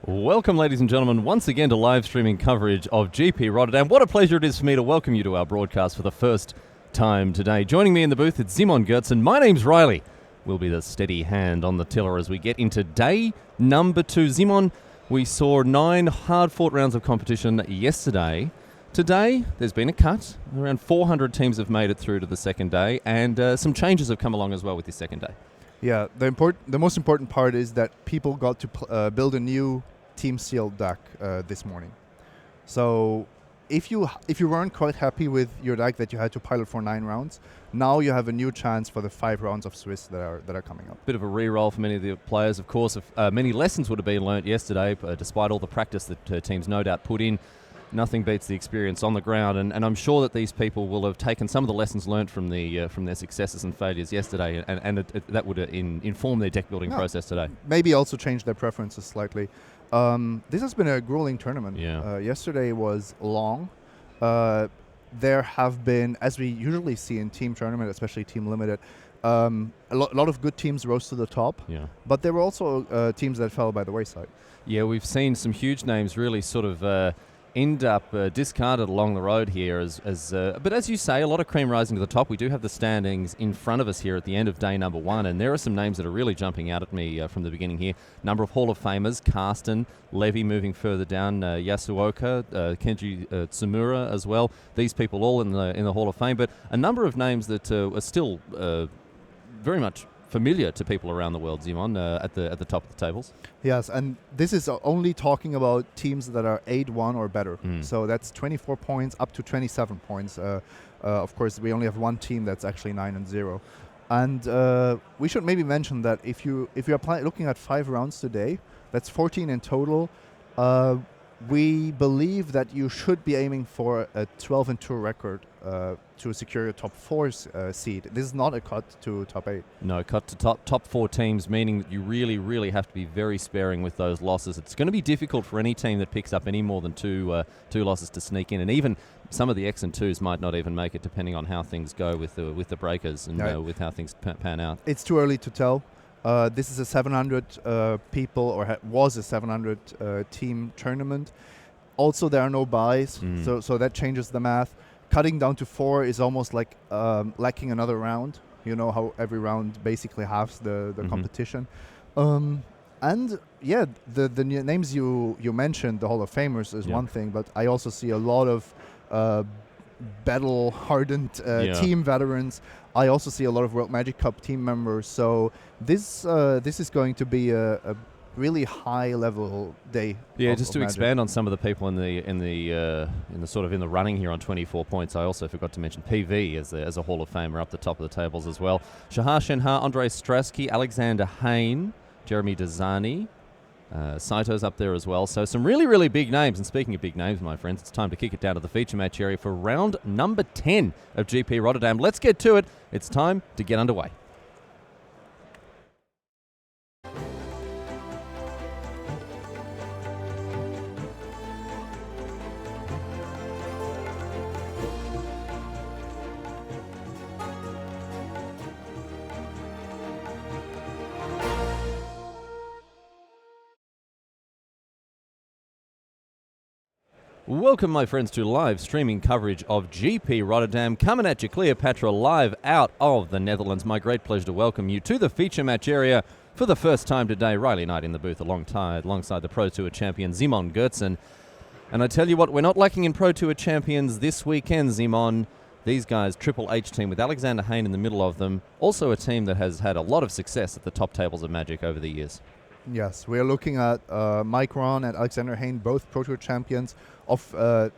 Welcome, ladies and gentlemen, once again to live streaming coverage of GP Rotterdam. What a pleasure it is for me to welcome you to our broadcast for the first time today. Joining me in the booth, it's Simon Gertzen. My name's Riley. We'll be the steady hand on the tiller as we get into day number 2. Simon, we saw 9 hard-fought rounds of competition yesterday. Today, there's been a cut. Around 400 teams have made it through to the second day, and some changes have come along as well with this second day. Yeah, the most important part is that people got to build a new team sealed deck this morning. So if you weren't quite happy with your deck that you had to pilot for 9 rounds, now you have a new chance for the 5 rounds of Swiss that are coming up. Bit of a re-roll for many of the players, of course. Many lessons would have been learnt yesterday, despite all the practice that teams no doubt put in. Nothing beats the experience on the ground, and I'm sure that these people will have taken some of the lessons learnt from their successes and failures yesterday, and that would inform their deck building process today. Maybe also change their preferences slightly. This has been a grueling tournament. Yeah. Yesterday was long. There have been, as we usually see in team tournament, especially team limited, a lot of good teams rose to the top. Yeah. But there were also teams that fell by the wayside. Yeah, we've seen some huge names really sort of end up discarded along the road here. But as you say, a lot of cream rising to the top. We do have the standings in front of us here at the end of day number 1, and there are some names that are really jumping out at me from the beginning here. Number of Hall of Famers: Karsten, Levy moving further down, Yasuoka, Kenji Tsumura as well. These people all in the Hall of Fame, but a number of names that are still very much familiar to people around the world, Simon, at the top of the tables. Yes, and this is only talking about teams that are 8-1 or better. So that's 24 points up to 27 points. Of course, we only have one team that's actually 9-0. And we should maybe mention that if you are looking at 5 rounds today, that's 14 in total. We believe that you should be aiming for a 12-2 record to secure a top 4 seed. This is not a cut to top 8. No, cut to top 4 teams, meaning that you really, really have to be very sparing with those losses. It's going to be difficult for any team that picks up any more than two losses to sneak in, and even some of the X and 2s might not even make it, depending on how things go with the breakers and with how things pan out. It's too early to tell. This is a 700 people, or was a 700 team tournament. Also, there are no buys, so that changes the math. Cutting down to 4 is almost like lacking another round. You know how every round basically halves the competition. And yeah, the names you mentioned, the Hall of Famers, is one thing, but I also see a lot of battle-hardened team veterans. I also see a lot of World Magic Cup team members. So this is going to be a really high-level day. Yeah, just to expand on some of the people in the sort of in the running here on 24 points. I also forgot to mention PV as a Hall of Famer up the top of the tables as well. Shahar Shenhar, Andrei Strasky, Alexander Hayne, Jeremy Dazani. Saito's up there as well. So some really, really big names. And speaking of big names, my friends, it's time to kick it down to the feature match area for round number 10 of GP Rotterdam. Let's get to it. It's time to get underway. Welcome, my friends, to live streaming coverage of GP Rotterdam, coming at you, Cleopatra, live out of the Netherlands. My great pleasure to welcome you to the feature match area for the first time today. Riley Knight in the booth alongside the Pro Tour champion, Simon Gertzen. And I tell you what, we're not lacking in Pro Tour champions this weekend, Simon. These guys, Triple H team with Alexander Hayne in the middle of them. Also a team that has had a lot of success at the top tables of Magic over the years. Yes, we are looking at Mike Ron and Alexander Hayne, both Pro Tour champions of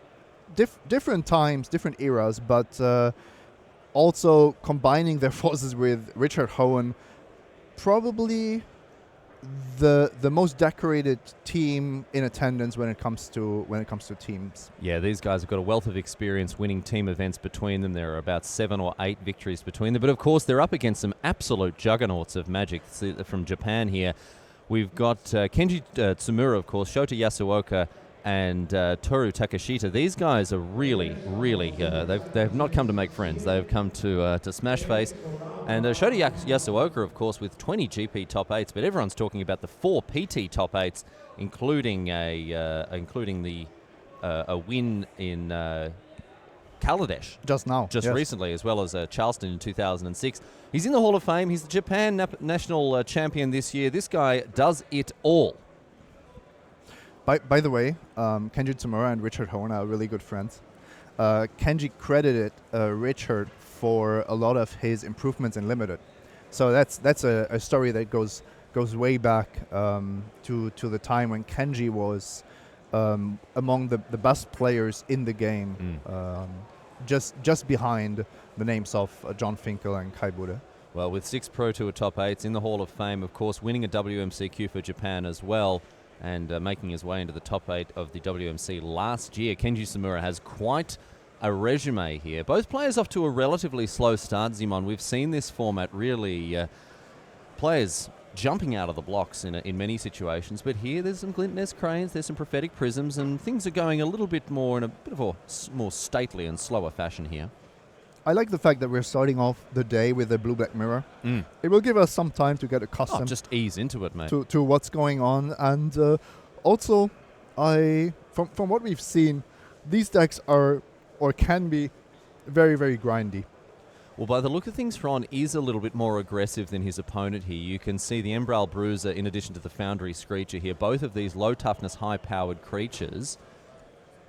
different times, different eras, but also combining their forces with Richard Hohen, probably the most decorated team in attendance when it comes to teams. Yeah, these guys have got a wealth of experience winning team events between them. There are about 7 or 8 victories between them, but of course they're up against some absolute juggernauts of Magic from Japan here. We've got Kenji Tsumura, of course, Shota Yasuoka, and Toru Takashita. These guys are really, really, they've not come to make friends. They've come to smash face. And Shota Yasuoka, of course, with 20 GP top 8s, but everyone's talking about the 4 PT top 8s, including the win in Kaladesh. Just yes. Recently, as well as Charleston in 2006. He's in the Hall of Fame. He's the Japan national champion this year. This guy does it all. By the way, Kenji Tsumura and Richard Horn are really good friends. Kenji credited Richard for a lot of his improvements in Limited. So that's a story that goes way back to the time when Kenji was among the best players in the game, just behind the names of John Finkel and Kai Bude. Well, with 6 Pro Tour top 8s in the Hall of Fame, of course, winning a WMCQ for Japan as well, and making his way into the top 8 of the WMC last year. Kenji Tsumura has quite a resume here. Both players off to a relatively slow start, Zimon. We've seen this format really players jumping out of the blocks in many situations, but here there's some glint nest cranes, there's some prophetic prisms, and things are going a little bit more in a bit of a more stately and slower fashion here. I like the fact that we're starting off the day with a blue-black mirror. It will give us some time to get accustomed. Just ease into it, mate. To what's going on. And also, from what we've seen, these decks are or can be very, very grindy. Well, by the look of things, Ron is a little bit more aggressive than his opponent here. You can see the Embral Bruiser in addition to the Foundry Screecher here. Both of these low-toughness, high-powered creatures.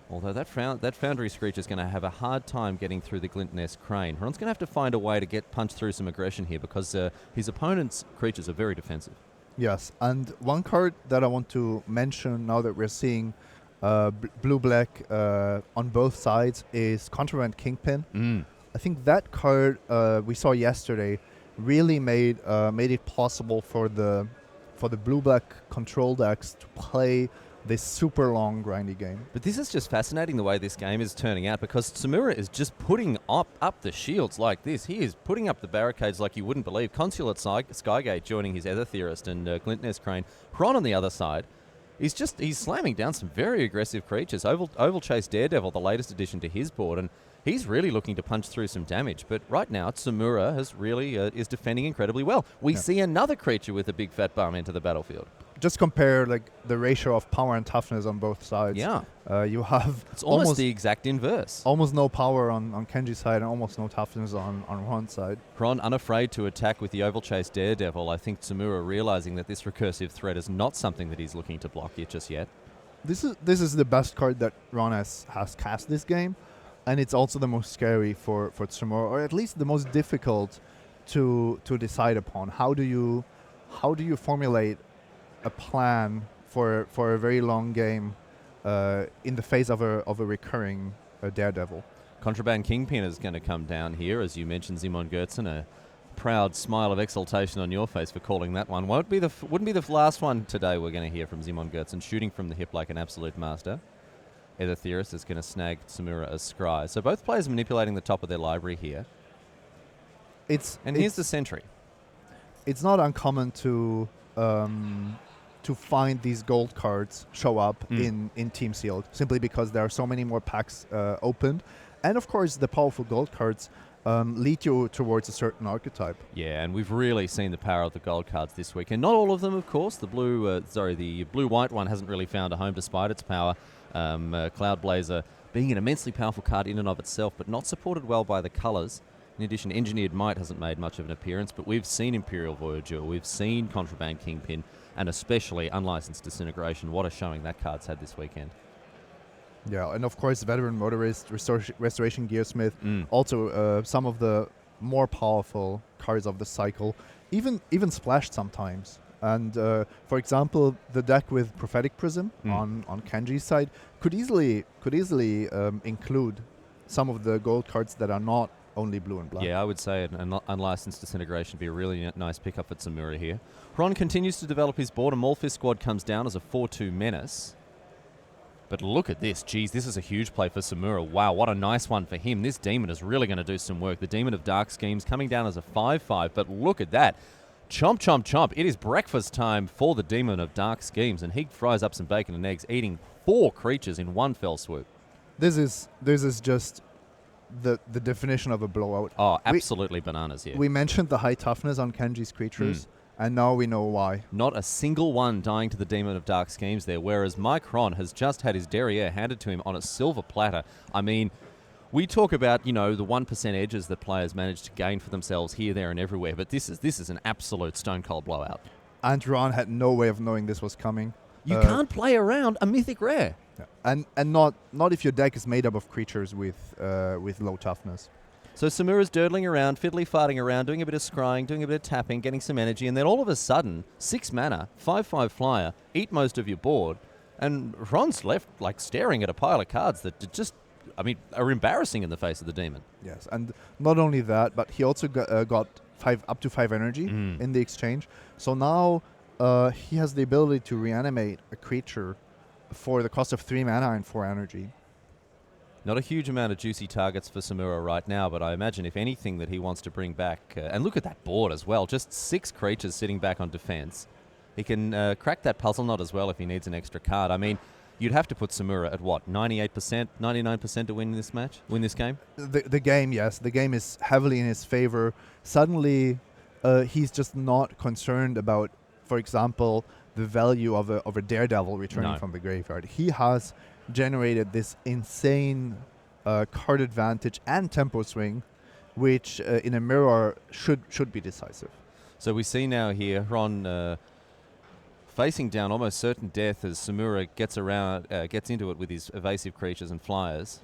Although that Foundry Screecher is going to have a hard time getting through the Glint Nest Crane. Ron's going to have to find a way to get punched through some aggression here because his opponent's creatures are very defensive. Yes, and one card that I want to mention now that we're seeing blue-black on both sides is Contraband Kingpin. I think that card we saw yesterday really made it possible for the blue-black control decks to play this super long grindy game. But this is just fascinating the way this game is turning out because Tsumura is just putting up the shields like this. He is putting up the barricades like you wouldn't believe. Consulate Skygate joining his Ether Theorist and Glint Nest Crane. Ron on the other side, he's slamming down some very aggressive creatures. Oval Chase Daredevil, the latest addition to his board, and he's really looking to punch through some damage. But right now, Tsumura has really is defending incredibly well. We see another creature with a big fat bum enter the battlefield. Just compare like the ratio of power and toughness on both sides. Yeah. You have it's almost the exact inverse. Almost no power on Kenji's side and almost no toughness on Ron's side. Ron unafraid to attack with the Oval Chase Daredevil. I think Tsumura realizing that this recursive threat is not something that he's looking to block just yet. This is the best card that Ron has cast this game, and it's also the most scary for Tsumura, or at least the most difficult to decide upon. How do you formulate a plan for a very long game in the face of a recurring Daredevil? Contraband Kingpin is going to come down here, as you mentioned, Simon Gertzen, a proud smile of exultation on your face for calling that one. Wouldn't be the last one today we're going to hear from Simon Gertzen, shooting from the hip like an absolute master. Ether Theorist is going to snag Tsumura a scry. So both players manipulating the top of their library here. Here's the Sentry. It's not uncommon to find these gold cards show up in Team Sealed, simply because there are so many more packs opened. And of course, the powerful gold cards lead you towards a certain archetype. Yeah, and we've really seen the power of the gold cards this week. And not all of them, of course. The blue-white one hasn't really found a home despite its power. Cloud Blazer being an immensely powerful card in and of itself, but not supported well by the colors. In addition, Engineered Might hasn't made much of an appearance, but we've seen Imperial Voyager, we've seen Contraband Kingpin, and especially Unlicensed Disintegration. What a showing that card's had this weekend. Yeah, and of course, Veteran Motorist, Restoration Gearsmith, also some of the more powerful cards of the cycle, even splashed sometimes. And for example, the deck with Prophetic Prism on Kenji's side could easily include some of the gold cards that are not only blue and black. Yeah, I would say an Unlicensed Disintegration would be a really nice pickup for Tsumura here. Ron continues to develop his board. A Malfist squad comes down as a 4-2 menace. But look at this. Geez, this is a huge play for Tsumura. Wow, what a nice one for him. This Demon is really going to do some work. The Demon of Dark Schemes coming down as a 5-5. But look at that. chomp, chomp, chomp. It is breakfast time for the Demon of Dark Schemes, and he fries up some bacon and eggs, eating 4 creatures in one fell swoop. This is just the definition of a blowout. Oh, absolutely bananas here. We mentioned the high toughness on Kenji's creatures, and now we know why. Not a single one dying to the Demon of Dark Schemes there, whereas Mike Ron has just had his derriere handed to him on a silver platter. I mean, we talk about, the 1% edges that players manage to gain for themselves here, there, and everywhere, but this is an absolute stone-cold blowout. And Ron had no way of knowing this was coming. You can't play around a mythic rare. And not if your deck is made up of creatures with low toughness. So Samura's durdling around, fiddly farting around, doing a bit of scrying, doing a bit of tapping, getting some energy, and then all of a sudden, 6 mana, 5/5 flyer, eat most of your board, and Ron's left staring at a pile of cards that just, are embarrassing in the face of the demon. Yes, and not only that, but he also got up to 5 energy in the exchange. So now he has the ability to reanimate a creature for the cost of 3 mana and 4 energy. Not a huge amount of juicy targets for Samura right now, but I imagine if anything that he wants to bring back, and look at that board as well, just 6 creatures sitting back on defense. He can crack that puzzle knot as well if he needs an extra card. I mean, you'd have to put Samura at what, 98%, 99% to win this game? The game, yes. The game is heavily in his favor. Suddenly, he's just not concerned about, for example, the value of a Daredevil returning from the graveyard. He has generated this insane card advantage and tempo swing, which in a mirror should be decisive. So we see now here Ron facing down almost certain death as Samura gets into it with his evasive creatures and flyers.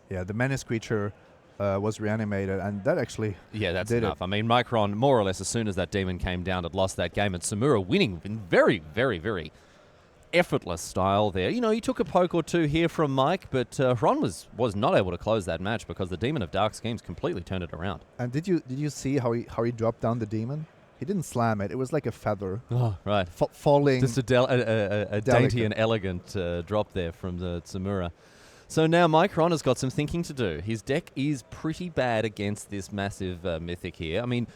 Yeah, the menace creature was reanimated, and that actually that's did enough. it. I mean, Mike Ron, more or less, as soon as that demon came down, had lost that game, and Samura winning in very, very, very effortless style there. He took a poke or two here from Mike, but Ron was not able to close that match because the Demon of Dark Schemes completely turned it around. And did you see how he dropped down the demon? He didn't slam it. It was like a feather. Oh, right. Falling. Just a dainty and elegant drop there from the Samura. So now Mike Ron has got some thinking to do. His deck is pretty bad against this massive mythic here. I mean,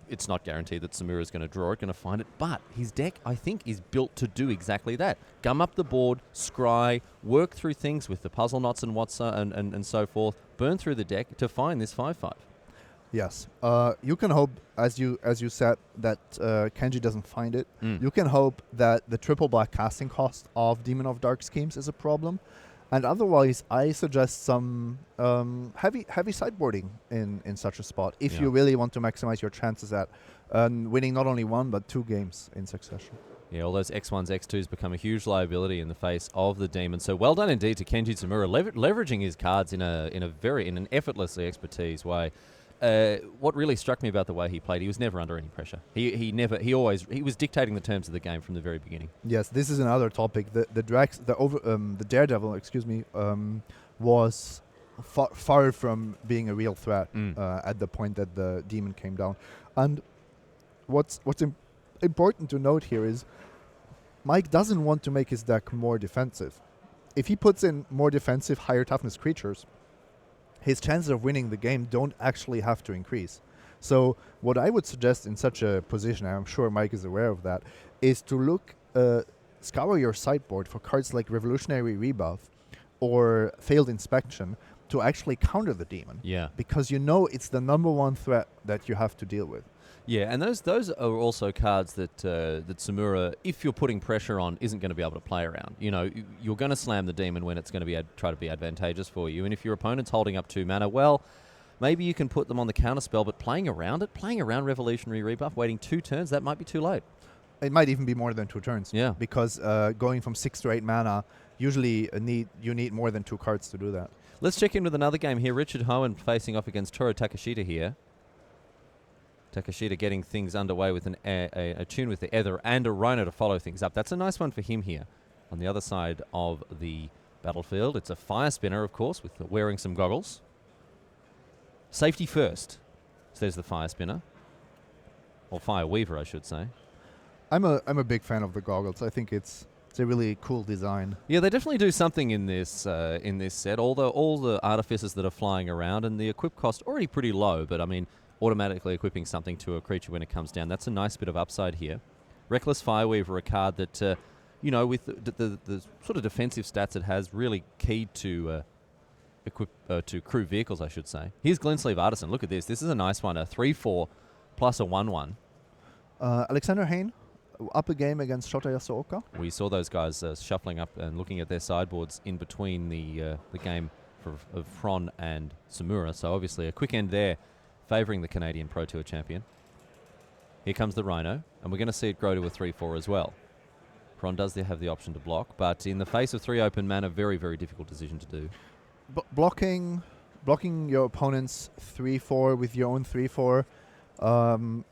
it's not guaranteed that Samura is going to draw it, going to find it, but his deck, I think, is built to do exactly that. Gum up the board, scry, work through things with the puzzle knots and and so forth, burn through the deck to find this 5/5. Yes. You can hope, as you said, that Kenji doesn't find it. You can hope that the triple black casting cost of Demon of Dark Schemes is a problem. And otherwise, I suggest some heavy sideboarding in such a spot if you really want to maximize your chances at winning not only 1 but 2 games in succession. Yeah, all those X1s, X2s become a huge liability in the face of the demon. So well done indeed to Kenji Samura, leveraging his cards in an effortlessly expertise way. What really struck me about the way he played, he was never under any pressure. He was dictating the terms of the game from the very beginning. Yes, this is another topic. The Daredevil, was far from being a real threat at the point that the demon came down. And what's important to note here is Mike doesn't want to make his deck more defensive. If he puts in more defensive, higher toughness creatures, his chances of winning the game don't actually have to increase. So what I would suggest in such a position, and I'm sure Mike is aware of that, is to scour your sideboard for cards like Revolutionary Rebuff or Failed Inspection to actually counter the demon. Yeah. Because it's the number 1 threat that you have to deal with. Yeah, and those are also cards that Samura, if you're putting pressure on, isn't going to be able to play around. You're going to slam the demon when it's going to try to be advantageous for you. And if your opponent's holding up 2 mana, well, maybe you can put them on the counterspell, but playing around Revolutionary Rebuff, waiting 2 turns, that might be too late. It might even be more than 2 turns. Yeah. Because going from 6 to 8 mana, usually you need more than 2 cards to do that. Let's check in with another game here. Richard Hohen facing off against Toru Takashita here. Takashita getting things underway with a tune with the Ether and a Rhino to follow things up. That's a nice one for him here. On the other side of the battlefield, it's a Fire Spinner, of course, with wearing some goggles. Safety first, says the Fire Spinner. Or Fire Weaver, I should say. I'm a big fan of the goggles. I think it's a really cool design. Yeah, they definitely do something in this set. Although all the artificers that are flying around and the equip cost already pretty low, but I mean, automatically equipping something to a creature when it comes down. That's a nice bit of upside here. Reckless Fireweaver, a card that, with the sort of defensive stats it has, really keyed to to crew vehicles, I should say. Here's Glensleeve Artisan. Look at this. This is a nice one. A 3/4 plus a 1/1. Alexander Hain, up a game against Shota Yasuoka. We saw those guys shuffling up and looking at their sideboards in between the game of Fron and Samura. So obviously a quick end there, favouring the Canadian Pro Tour champion. Here comes the Rhino, and we're going to see it grow to a 3/4 as well. Fron does have the option to block, but in the face of 3 open mana, very, very difficult decision to do. Blocking your opponent's 3/4 with your own 3/4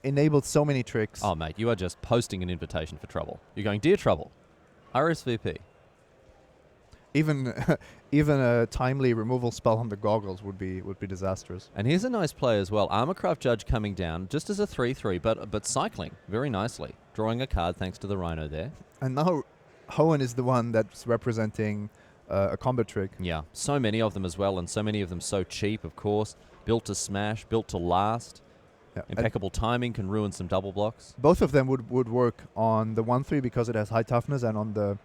enabled so many tricks. Oh, mate, you are just posting an invitation for trouble. You're going, dear trouble, RSVP. Even even a timely removal spell on the goggles would be disastrous. And here's a nice play as well. Armorcraft Judge coming down just as a 3/3, but cycling very nicely, drawing a card thanks to the Rhino there. And now Hoenn is the one that's representing a combat trick. Yeah, so many of them as well, and so many of them so cheap, of course. Built to smash, built to last. Yeah. Impeccable timing can ruin some double blocks. Both of them would work on the 1/3 because it has high toughness, and on the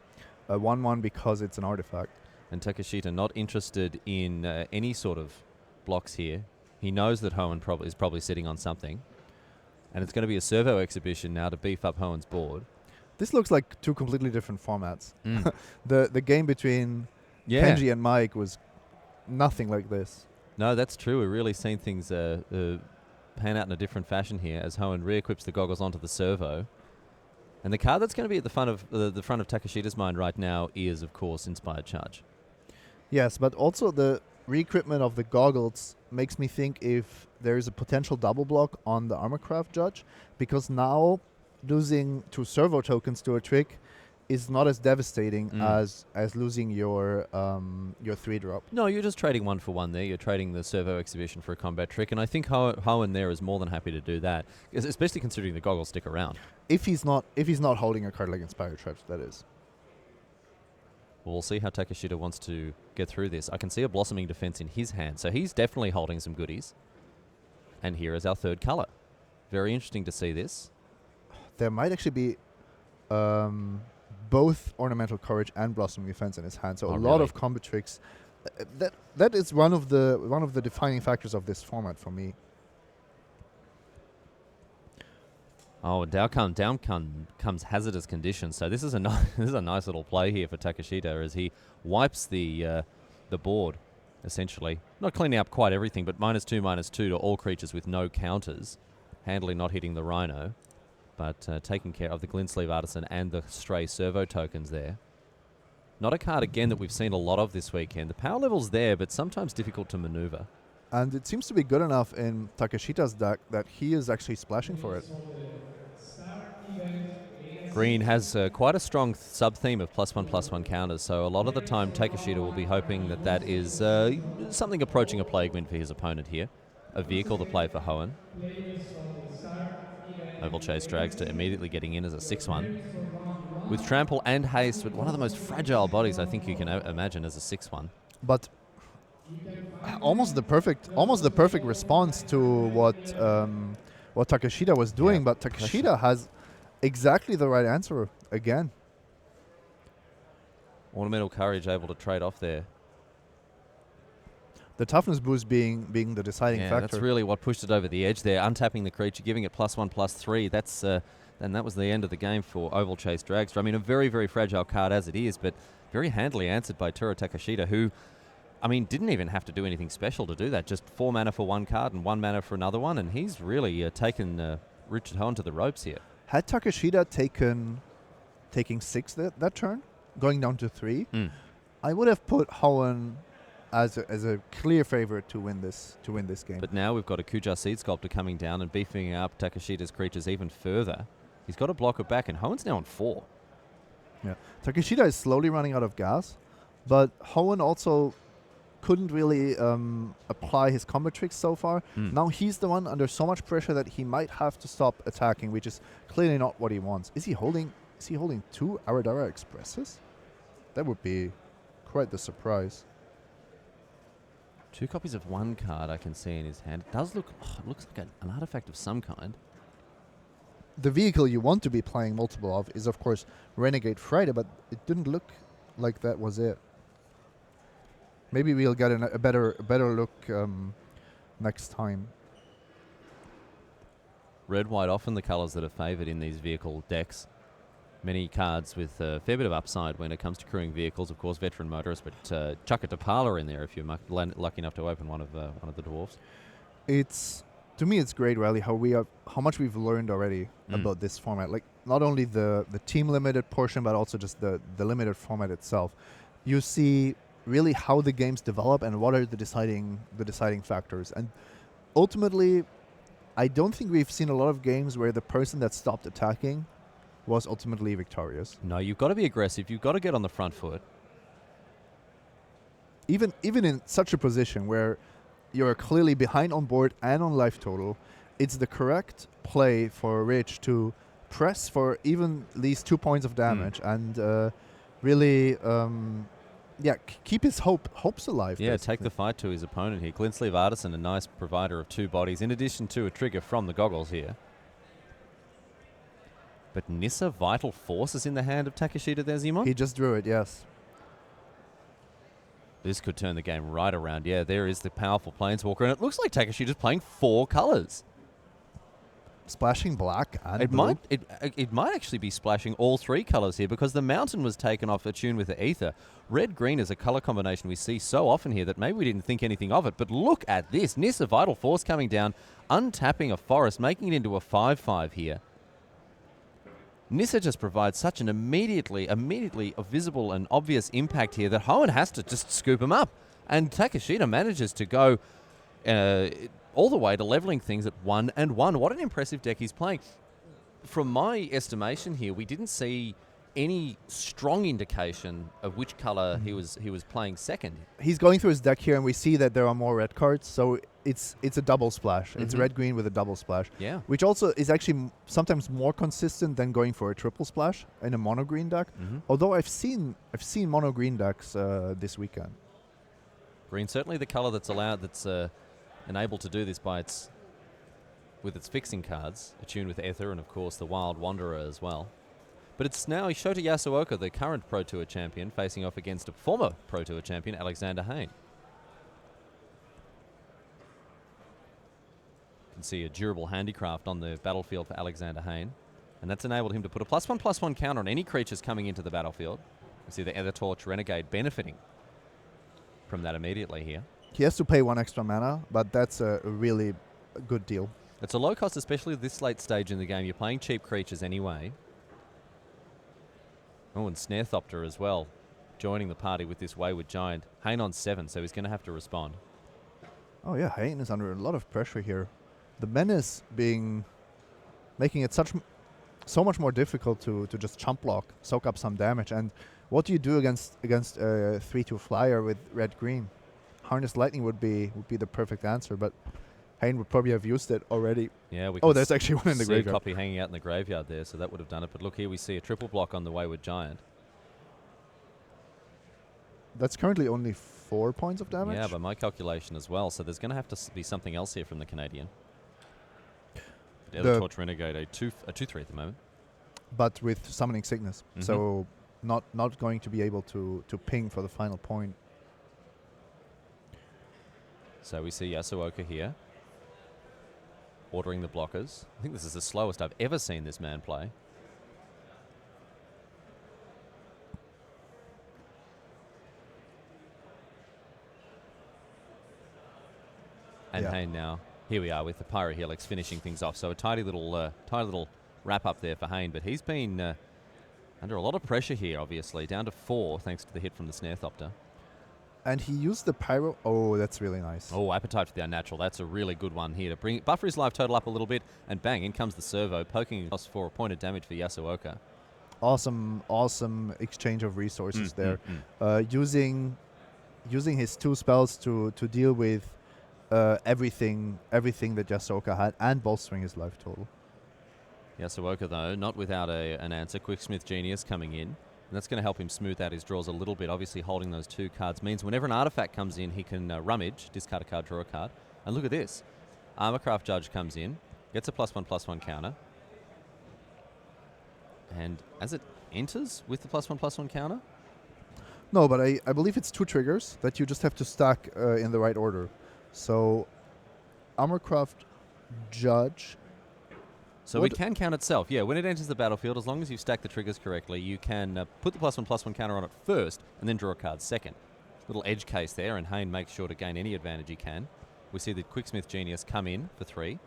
1/1 because it's an artifact. And Takashita not interested in any sort of blocks here. He knows that Hoenn is probably sitting on something. And it's going to be a servo exhibition now to beef up Hoenn's board. This looks like two completely different formats. The game between Kenji and Mike was nothing like this. No, that's true. We're really seeing things pan out in a different fashion here as Hoenn re-equips the goggles onto the servo. And the card that's going to be at the front of Takashita's mind right now is, of course, Inspired Charge. Yes, but also the re-equipment of the goggles makes me think if there is a potential double block on the Armorcraft Judge, because now losing 2 servo tokens to a trick is not as devastating as losing your 3-drop. No, you're just trading 1 for 1 there. You're trading the servo exhibition for a combat trick, and I think Hoenn there is more than happy to do that, especially considering the goggles stick around. If he's not holding a card like Inspired Charge, that is. We'll see how Takashita wants to get through this. I can see a Blossoming Defense in his hand, so he's definitely holding some goodies. And here is our 3rd color. Very interesting to see this. There might actually be both Ornamental Courage and Blossoming Defense in his hand, so a lot of combat tricks. That is one of the defining factors of this format for me. Oh, and down comes Hazardous Conditions. So this is a nice little play here for Takashita as he wipes the board, essentially. Not cleaning up quite everything, but -2/-2 to all creatures with no counters. Handily not hitting the Rhino, but taking care of the Glensleeve Artisan and the stray servo tokens there. Not a card, again, that we've seen a lot of this weekend. The power level's there, but sometimes difficult to maneuver. And it seems to be good enough in Takashita's deck that he is actually splashing for it. Green has quite a strong sub-theme of +1/+1 counters, so a lot of the time Takashita will be hoping that is something approaching a Plague Wind for his opponent here. A vehicle to play for Hoenn. Oval Chase Dragster immediately getting in as a 6/1. With Trample and Haste, with one of the most fragile bodies I think you can imagine as a 6/1. But almost the perfect response to what Takashita was doing, but Takashita has exactly the right answer again. Ornamental Courage able to trade off there. The toughness boost being the deciding factor. That's really what pushed it over the edge there. Untapping the creature, giving it +1/+3. That's and that was the end of the game for Oval Chase Dragster. I mean, a very, very fragile card as it is, but very handily answered by Tura Takashita, who, I mean, didn't even have to do anything special to do that. Just 4 mana for one card and 1 mana for another one, and he's really taken Richard Hoenn to the ropes here. Had Takashita taking 6 that turn, going down to 3, I would have put Hoenn as a clear favorite to win this game. But now we've got a Kuja Seed Sculptor coming down and beefing up Takashita's creatures even further. He's got a blocker back, and Hoenn's now on 4. Yeah, Takashita is slowly running out of gas, but Hoenn also couldn't really apply his combat tricks so far. Now he's the one under so much pressure that he might have to stop attacking, which is clearly not what he wants. Is he holding 2 Aradara Expresses? That would be quite the surprise. 2 copies of one card I can see in his hand. It does look, it looks like an artifact of some kind. The vehicle you want to be playing multiple of is, of course, Renegade Friday, but it didn't look like that was it. Maybe we'll get a better look next time. Red, white, often the colours that are favoured in these vehicle decks. Many cards with a fair bit of upside when it comes to crewing vehicles. Of course, veteran motorists, but chuck a Tapala in there if you're lucky enough to open one of the dwarfs. To me, it's great, Riley, how much we've learned already about this format. Like, not only the team limited portion, but also just the limited format itself. You see really how the games develop and what are the deciding factors. And ultimately, I don't think we've seen a lot of games where the person that stopped attacking was ultimately victorious. No, you've got to be aggressive. You've got to get on the front foot. Even in such a position where you're clearly behind on board and on life total, it's the correct play for Rich to press for even at least 2 points of damage and really, keep his hopes alive. Yeah, basically. take the fight to his opponent here. Glintsleeve Artisan, a nice provider of 2 bodies, in addition to a trigger from the goggles here. But Nissa, Vital Force is in the hand of Takeshita there, Zimon. He just drew it, yes. This could turn the game right around. Yeah, there is the powerful Planeswalker, and it looks like Takeshita's playing 4 colours. Splashing black and blue. It might actually be splashing all 3 colours here, because the mountain was taken off attune with the ether. Red-green is a colour combination we see so often here that maybe we didn't think anything of it. But look at this. Nissa, Vital Force coming down, untapping a forest, making it into a 5/5 here. Nissa just provides such an immediately visible and obvious impact here that Hoenn has to just scoop him up. And Takeshita manages to go all the way to leveling things at 1-1. What an impressive deck he's playing. From my estimation here, we didn't see any strong indication of which color he was playing second. He's going through his deck here, and we see that there are more red cards, so it's a double splash. It's red-green with a double splash. Yeah. Which also is actually sometimes more consistent than going for a triple splash in a mono-green deck. Although I've seen mono-green decks this weekend. Green, certainly the color that's enabled to do this with its fixing cards, attuned with Ether and, of course, the Wild Wanderer as well. But it's now Shota Yasuoka, the current Pro Tour champion, facing off against a former Pro Tour champion, Alexander Hain. You can see a durable handicraft on the battlefield for Alexander Hain, and that's enabled him to put a +1/+1 counter on any creatures coming into the battlefield. You see the Ether Torch Renegade benefiting from that immediately here. He has to pay 1 extra mana, but that's a really good deal. It's a low cost, especially at this late stage in the game. You're playing cheap creatures anyway. Oh, and Snarethopter as well, joining the party with this Wayward Giant. Hain on 7, so he's going to have to respond. Oh yeah, Hain is under a lot of pressure here. The menace making it so much more difficult to just chump block, soak up some damage. And what do you do against a 3/2 flyer with red-green? Harness Lightning would be the perfect answer, but Hain would probably have used it already. Yeah, there's actually one in the graveyard. A copy hanging out in the graveyard there, so that would have done it. But look, here we see a triple block on the Wayward Giant. That's currently only 4 points of damage. Yeah, by my calculation as well. So there's going to have to be something else here from the Canadian. The Torch Renegade, a 2/3 at the moment. But with Summoning Sickness, so not going to be able to ping for the final point. So we see Yasuoka here, ordering the blockers. I think this is the slowest I've ever seen this man play. And Hain now, here we are with the Pyrohelix finishing things off. So a tidy little wrap up there for Hain, but he's been under a lot of pressure here, obviously, down to 4 thanks to the hit from the Snarethopter. And he used the Pyro. Oh, that's really nice. Oh, Appetite for the Unnatural. That's a really good one here to buffer his life total up a little bit, and bang, in comes the servo, poking across for a point of damage for Yasuoka. Awesome exchange of resources there. Using his 2 spells to deal with everything that Yasuoka had, and bolstering his life total. Yasuoka, though, not without an answer. Quicksmith Genius coming in. And that's going to help him smooth out his draws a little bit. Obviously, holding those 2 cards means whenever an artifact comes in, he can rummage, discard a card, draw a card. And look at this. Armorcraft Judge comes in, gets a +1/+1 counter. And as it enters with the +1/+1 counter, No, but I believe it's 2 triggers that you just have to stack in the right order. So, Armorcraft Judge. so it can count itself. Yeah, when it enters the battlefield, as long as you stack the triggers correctly, you can put the +1/+1 counter on it first and then draw a card second. Little edge case there, and Hayne makes sure to gain any advantage he can. We see the Quicksmith Genius come in for 3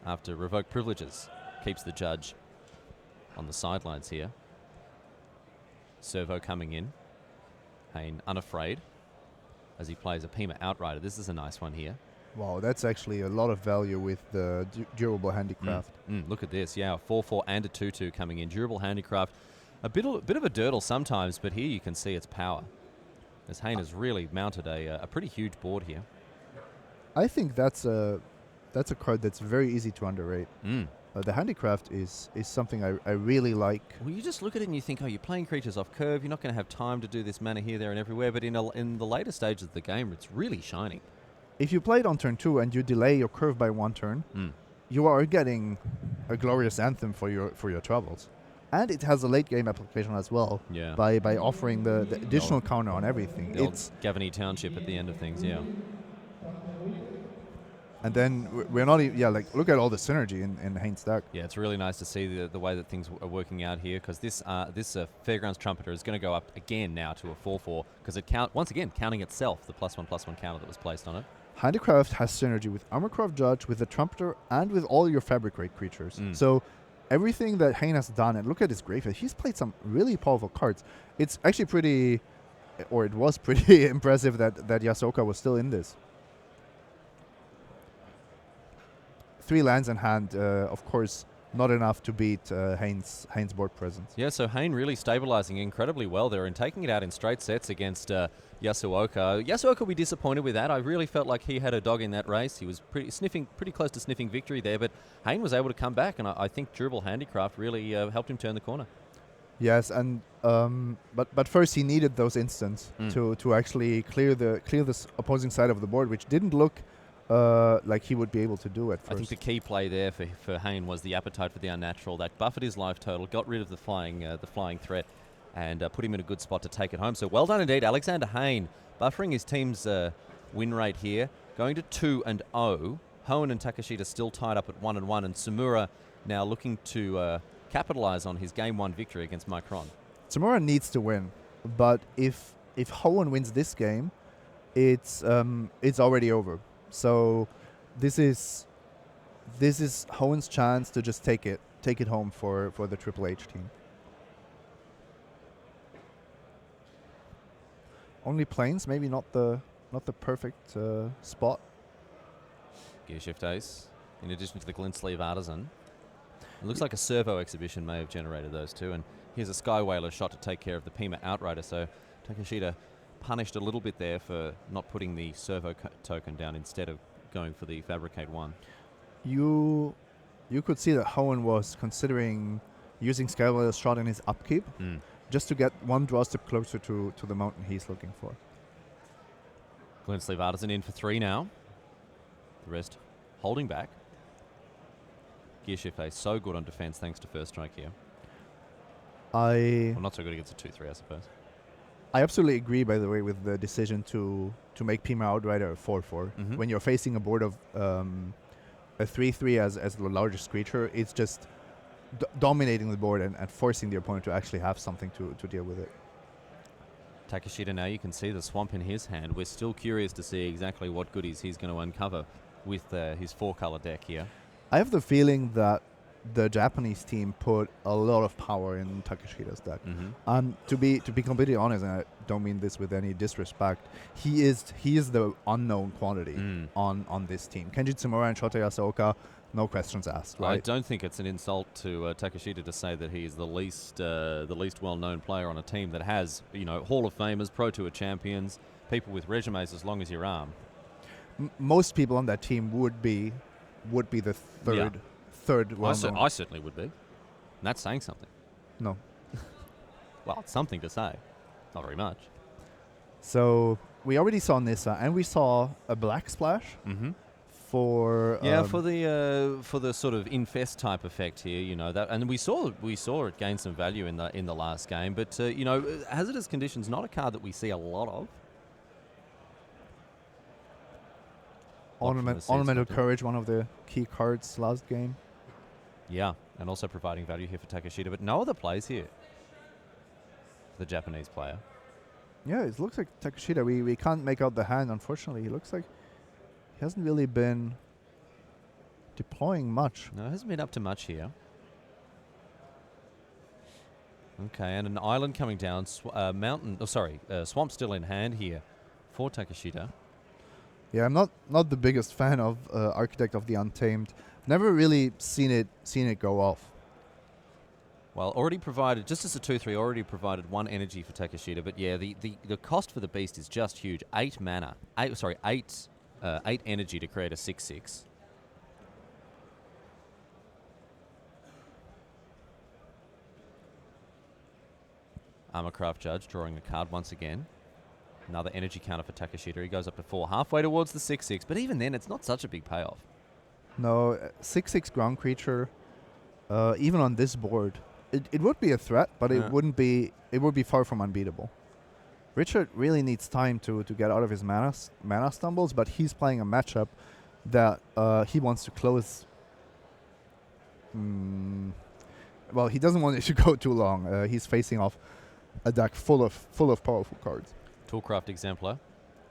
after Revoke Privileges. Keeps the Judge on the sidelines here. Servo coming in. Hayne unafraid as he plays a Pima Outrider. This is a nice one here. Wow, that's actually a lot of value with the durable handicraft. Look at this, yeah, a 4/4 and a 2/2 coming in. Durable handicraft, a bit of a dirtle sometimes, but here you can see its power. As Hayne has really mounted a pretty huge board here. I think that's a card that's very easy to underrate. The handicraft is something I really like. Well, you just look at it and you think, oh, you're playing creatures off curve. You're not going to have time to do this mana here, there, and everywhere. But in the later stages of the game, it's really shining. If you play it on turn 2 and you delay your curve by 1 turn, you are getting a glorious anthem for your troubles. And it has a late game application as well. Yeah. By offering the additional counter on everything. The old Gavany Township at the end of things, yeah. And then we're not even, look at all the synergy in Hayne's deck. Yeah, it's really nice to see the way that things are working out here, because this Fairgrounds Trumpeter is going to go up again now to a 4/4, because it once again counting itself, the +1/+1 counter that was placed on it. Handicraft has synergy with Armorcraft Judge, with the Trumpeter, and with all your Fabricate creatures. So everything that Hayne has done, and look at his graveyard, he's played some really powerful cards. It's actually pretty, or it was pretty impressive that Yasuoka was still in this. 3 lands in hand, of course, not enough to beat Hayne's board presence. Yeah, so Hayne really stabilizing incredibly well there and taking it out in straight sets against Yasuoka. Yasuoka will be disappointed with that. I really felt like he had a dog in that race. He was pretty close to sniffing victory there, but Hayne was able to come back, and I think Durable Handicraft really helped him turn the corner. Yes, and but first he needed those instants to actually clear this opposing side of the board, which didn't look like he would be able to do at first. I think the key play there for Hayne was the appetite for the unnatural. That buffered his life total, got rid of the flying threat, and put him in a good spot to take it home. So well done indeed, Alexander Hayne, buffering his team's win rate here, going to 2-0. Hoenn and Takashita still tied up at 1-1, and Tsumura now looking to capitalize on his Game 1 victory against Micron. Tsumura needs to win, but if Hoenn wins this game, it's already over. So this is Hoenn's chance to just take it home for the Triple H team. Only planes, maybe not the perfect spot. Gear Shift Ace, in addition to the Glint Sleeve Artisan. It looks like a Servo exhibition may have generated those two, and here's a Sky Whaler shot to take care of the Pima Outrider, so Takashita punished a little bit there for not putting the Servo token down instead of going for the Fabricate 1. You could see that Hoenn was considering using Sky Whaler's shot in his upkeep just to get one draw step closer to the mountain he's looking for. Glint Sleeve Artisan in for 3 now. The rest holding back. Gear Shift Ace so good on defense thanks to First Strike here. Well, not so good against a 2-3, I suppose. I absolutely agree, by the way, with the decision to make Pima Outrider a 4/4. When you're facing a board of a 3/3 as the largest creature, it's just dominating the board and forcing the opponent to actually have something to deal with it. Takashita now, you can see the swamp in his hand. We're still curious to see exactly what goodies he's going to uncover with his 4-color deck here. I have the feeling that the Japanese team put a lot of power in Takashita's deck. To be completely honest, and I don't mean this with any disrespect, he is the unknown quantity on this team. Kenji Tsumura and Shota Yasuoka, no questions asked. Right? I don't think it's an insult to Takashita to say that he is the least well-known player on a team that has Hall of Famers, Pro Tour champions, people with resumes as long as your arm. Most people on that team would be the third. Third well-known. I certainly would be. And that's saying something. No. Well, it's something to say. Not very much. So we already saw Nissa, and we saw a black splash Mm-hmm. for For the sort of infest type effect here, you know that, and we saw it gain some value in the last game. But you know, hazardous conditions, not a card that we see a lot of. Ornamental Courage, one of the key cards last game. Yeah, and also providing value here for Takeshita, but no other plays here. The Japanese player. Yeah, it looks like Takeshita. We can't make out the hand, unfortunately. He looks like he hasn't really been deploying much. No, hasn't been up to much here. Okay, and an island coming down. Swamp still in hand here for Takeshita. Yeah, I'm not the biggest fan of Architect of the Untamed. Never really seen it go off. Well, already provided, just as a 2/3, already provided 1 energy for Takeshita. But yeah, the cost for the beast is just huge. 8 mana. 8 energy to create a 6/6. Armorcraft Judge drawing a card once again. Another energy counter for Takeshita. He goes up to 4, halfway towards the 6/6. But even then, it's not such a big payoff. No, 6/6 ground creature, even on this board, it would be a threat, but it wouldn't be. It would be far from unbeatable. Richard really needs time to get out of his mana stumbles, but he's playing a matchup that he wants to close. Well, he doesn't want it to go too long. He's facing off a deck full of powerful cards. Toolcraft Exemplar.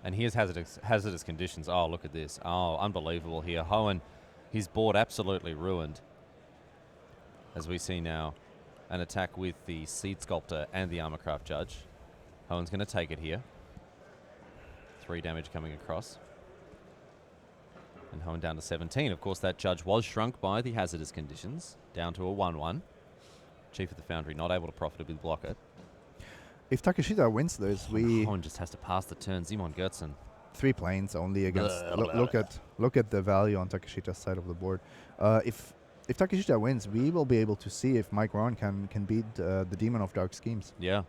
And here's hazardous conditions. Oh, look at this. Oh, unbelievable here. Hoenn, his board absolutely ruined. As we see now, an attack with the Seed Sculptor and the Armorcraft Judge. Hoenn's going to take it here. 3 damage coming across. And Hoenn down to 17. Of course, that Judge was shrunk by the hazardous conditions, down to a 1/1. Chief of the Foundry not able to profitably block it. If Takeshita wins this, Hoenn just has to pass the turn. Simon Gertzen. 3 planes only against. Look at the value on Takeshita's side of the board. If Takeshita wins, we will be able to see if Mike Ron can beat the Demon of Dark Schemes. Yeah.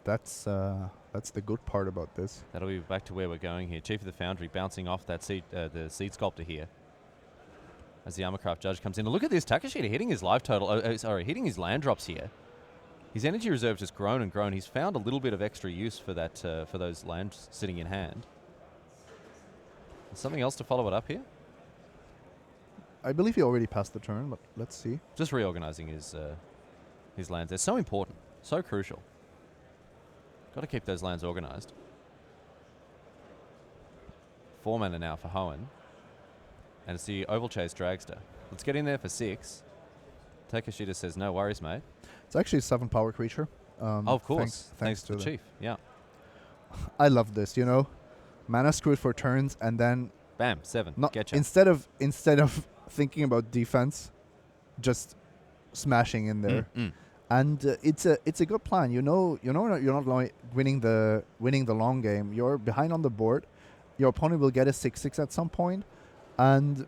That's the good part about this. That'll be back to where we're going here. Chief of the Foundry bouncing off that the Seed Sculptor here. As the Armorcraft Judge comes in. Look at this. Takeshita hitting his life total. Hitting his land drops here. His energy reserve just grown and grown. He's found a little bit of extra use for that for those lands sitting in hand. Something else to follow it up here? I believe he already passed the turn, but let's see. Just reorganizing his lands. They're so important. So crucial. Got to keep those lands organized. 4 mana now for Hoenn. And it's the Oval Chase Dragster. Let's get in there for 6. Takeshita says, no worries, mate. It's actually a 7 power creature. Of course. Thanks to the the Chief. Yeah. I love this, Mana screwed for turns, and then Bam, 7. Getcha. instead of thinking about defense, just smashing in there. And it's a good plan. You're not winning the long game. You're behind on the board. Your opponent will get a 6/6 at some point, and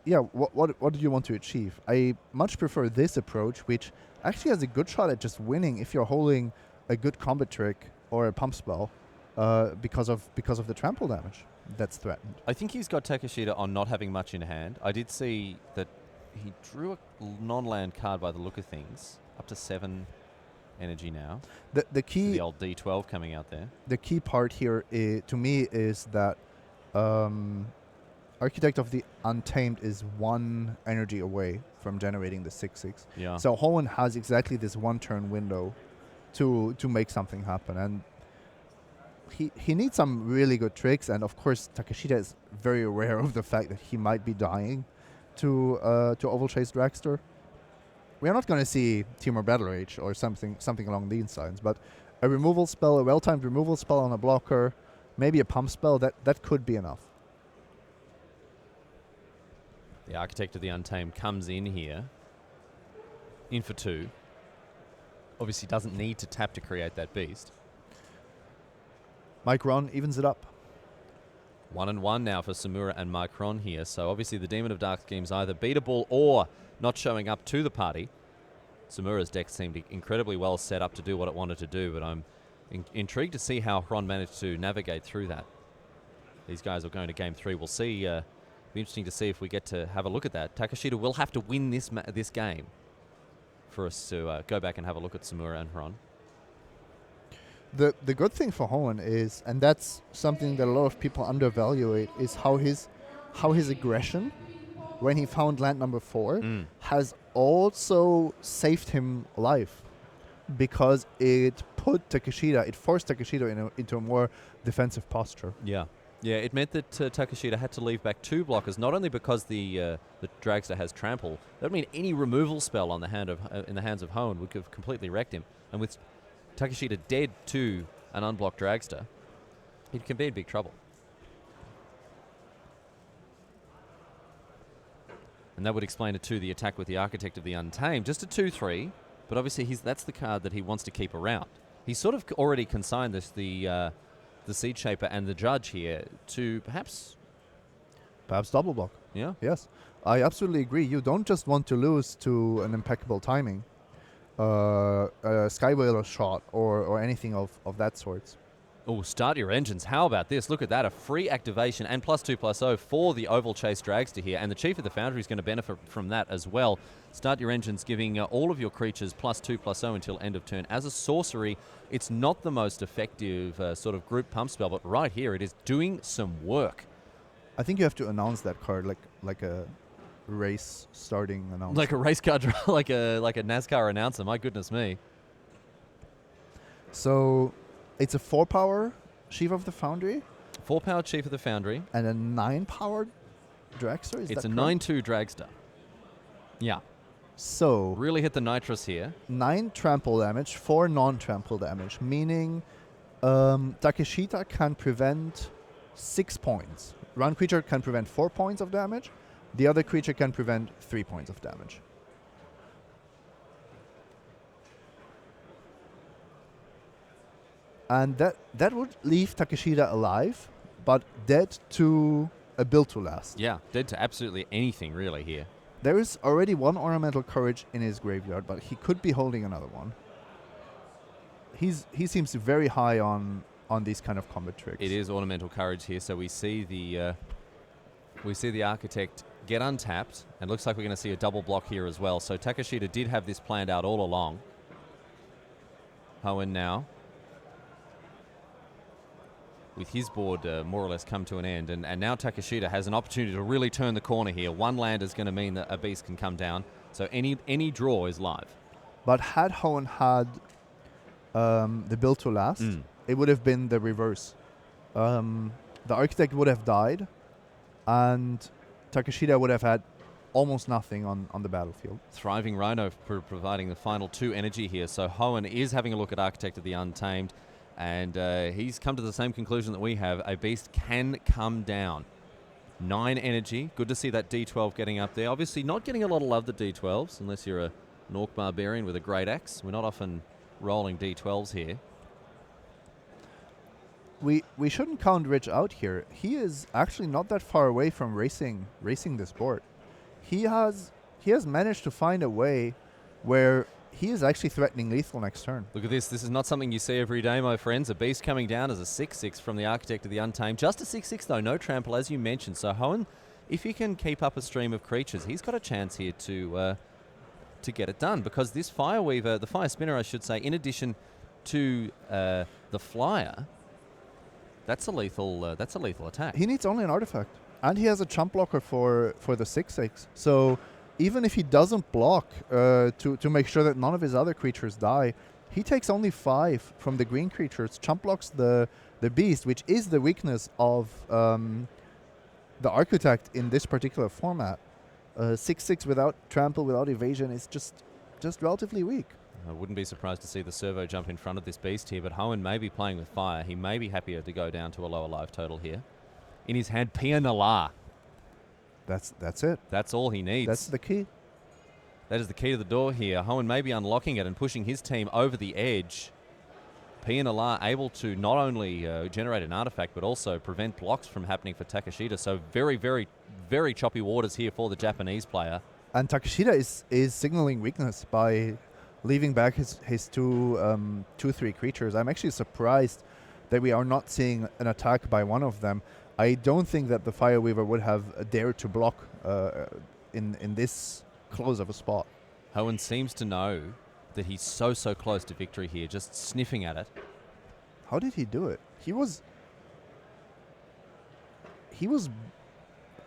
yeah, what do you want to achieve? I much prefer this approach, which actually has a good shot at just winning if you're holding a good combat trick or a pump spell, because of the trample damage that's threatened. I think he's got Takeshita on not having much in hand. I did see that he drew a non-land card by the look of things. Up to 7 energy now. The key, the old D12 coming out there. The key part here to me is that Architect of the Untamed is 1 energy away from generating the 6/6. Yeah. So Hoenn has exactly this 1 turn window to make something happen, and he needs some really good tricks. And of course, Takeshita is very aware of the fact that he might be dying to Oval Chase Dragster. We are not going to see Timur Battle Rage or something along these lines, but a removal spell, a well-timed removal spell on a blocker, maybe a pump spell, that could be enough. The Architect of the Untamed comes in here, in for 2. Obviously doesn't need to tap to create that beast. Mike Ron evens it up. 1-1 now for Samura and Micron here. So obviously the Demon of Dark Schemes either beatable or not showing up to the party. Samura's deck seemed incredibly well set up to do what it wanted to do, but I'm intrigued to see how Hron managed to navigate through that. These guys are going to game 3. We'll see. It'll be interesting to see if we get to have a look at that. Takeshita will have to win this game for us to go back and have a look at Samura and Hron. The good thing for Hoenn is, and that's something that a lot of people undervalue, is how his aggression, when he found land number 4, has also saved him life, because it forced Takeshita into a more defensive posture. Yeah. Yeah, it meant that Takeshita had to leave back 2 blockers, not only because the Dragster has trample. That would mean any removal spell on the in the hands of Hoenn would have completely wrecked him. And with Takeshita dead to an unblocked Dragster, it can be in big trouble. And that would explain it too, the attack with the Architect of the Untamed. Just a 2/3, but obviously that's the card that he wants to keep around. He's sort of already consigned the Seed Shaper and the Judge here to perhaps double block. Yeah. Yes, I absolutely agree. You don't just want to lose to an impeccable timing, a Skywhaler shot or anything of that sort. Oh, start your engines. How about this? Look at that. A free activation and +2/+0 for the Oval Chase Dragster here. And the Chief of the Foundry is going to benefit from that as well. Start your engines, giving all of your creatures +2/+0 until end of turn. As a sorcery, it's not the most effective sort of group pump spell, but right here it is doing some work. I think you have to announce that card like a race starting announcement. Like a race car, like a NASCAR announcer. My goodness me. So it's a 4-power Chief of the Foundry. 4-power Chief of the Foundry. And a 9-power Dragster? It's a 9/2 Dragster. Yeah. So really hit the nitrous here. 9 trample damage, 4 non-trample damage, meaning Takeshita can prevent 6 points. One creature can prevent 4 points of damage. The other creature can prevent 3 points of damage. And that would leave Takeshita alive, but dead to a build to last. Yeah, dead to absolutely anything really here. There is already 1 Ornamental Courage in his graveyard, but he could be holding another one. He seems very high on these kind of combat tricks. It is Ornamental Courage here, so we see the Architect get untapped, and looks like we're going to see a double block here as well. So Takeshita did have this planned out all along. Hoenn now, with his board more or less come to an end, and now Takeshita has an opportunity to really turn the corner here. 1 land is going to mean that a beast can come down, so any draw is live. But had Hoenn had the build to last, it would have been the reverse. The Architect would have died, and Takeshita would have had almost nothing on the battlefield. Thriving Rhino providing the final 2 energy here, so Hoenn is having a look at Architect of the Untamed, and he's come to the same conclusion that we have. A beast can come down. 9 energy. Good to see that D12 getting up there. Obviously not getting a lot of love, the D12s, unless you're an Orc Barbarian with a Great Axe. We're not often rolling D12s here. We shouldn't count Rich out here. He is actually not that far away from racing this board. He has managed to find a way where he is actually threatening lethal next turn. Look at this. This is not something you see every day, my friends. A beast coming down as a 6/6 from the Architect of the Untamed. Just a 6/6 though, no trample as you mentioned. So Hoenn, if he can keep up a stream of creatures, he's got a chance here to get it done, because this Fireweaver, the Fire Spinner I should say, in addition to the Flyer, that's a lethal attack. He needs only an artifact, and he has a chump blocker for the 6/6. So even if he doesn't block to make sure that none of his other creatures die, he takes only 5 from the green creatures, chump blocks the beast, which is the weakness of the Architect in this particular format. 6/6 without trample, without evasion is just relatively weak. I wouldn't be surprised to see the servo jump in front of this beast here, but Hoenn may be playing with fire. He may be happier to go down to a lower life total here. In his hand, Pia Nala. That's it. That's all he needs. That's the key. That is the key to the door here. Hoenn may be unlocking it and pushing his team over the edge. Pia Nala able to not only generate an artifact, but also prevent blocks from happening for Takeshita. So very, very, very choppy waters here for the Japanese player. And Takeshita is signaling weakness by leaving back his two 3 creatures. I'm actually surprised that we are not seeing an attack by one of them. I don't think that the Fireweaver would have dared to block in this close of a spot. Hoenn seems to know that he's so close to victory here, just sniffing at it. How did he do it? He was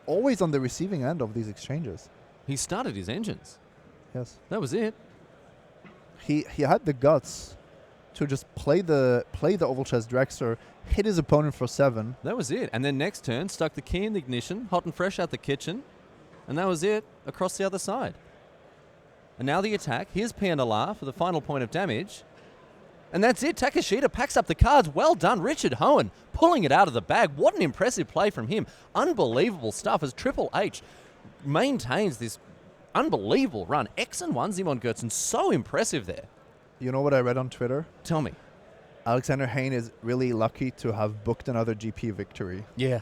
always on the receiving end of these exchanges. He started his engines. Yes. That was it. He had the guts to just play the oval chess Drexler, hit his opponent for 7. That was it. And then next turn, stuck the key in the ignition, hot and fresh out the kitchen, and that was it, across the other side. And now the attack. Here's Pianalar for the final point of damage. And that's it. Takeshita packs up the cards. Well done, Richard Hoenn, pulling it out of the bag. What an impressive play from him. Unbelievable stuff as Triple H maintains this unbelievable run. X and 1 Simon Gertzen, so impressive there. You know what I read on Twitter? Tell me. Alexander Hoenn is really lucky to have booked another GP victory. Yeah.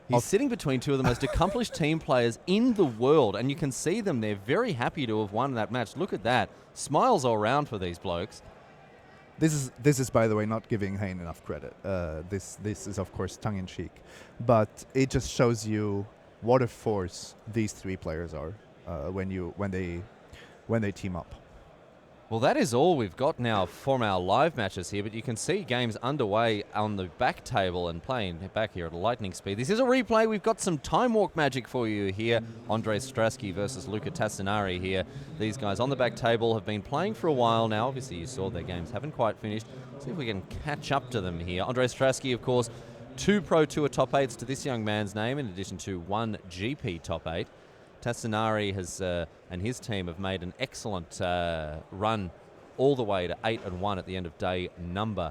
He's sitting between two of the most accomplished team players in the world, and you can see them. They're very happy to have won that match. Look at that. Smiles all around for these blokes. This is, by the way, not giving Hoenn enough credit. This is, of course, tongue-in-cheek. But it just shows you what a force these 3 players are when they team up. Well, that is all we've got now from our live matches here, but you can see games underway on the back table and playing back here at lightning speed. This is a replay. We've got some time walk magic for you here. Andre Strasky versus Luca Tassinari here. These guys on the back table have been playing for a while now. Obviously, you saw their games haven't quite finished. See if we can catch up to them here. Andre Strasky, of course, 2 Pro Tour top 8s to this young man's name, in addition to 1 GP top 8. Tassinari has and his team have made an excellent run all the way to 8-1 at the end of day number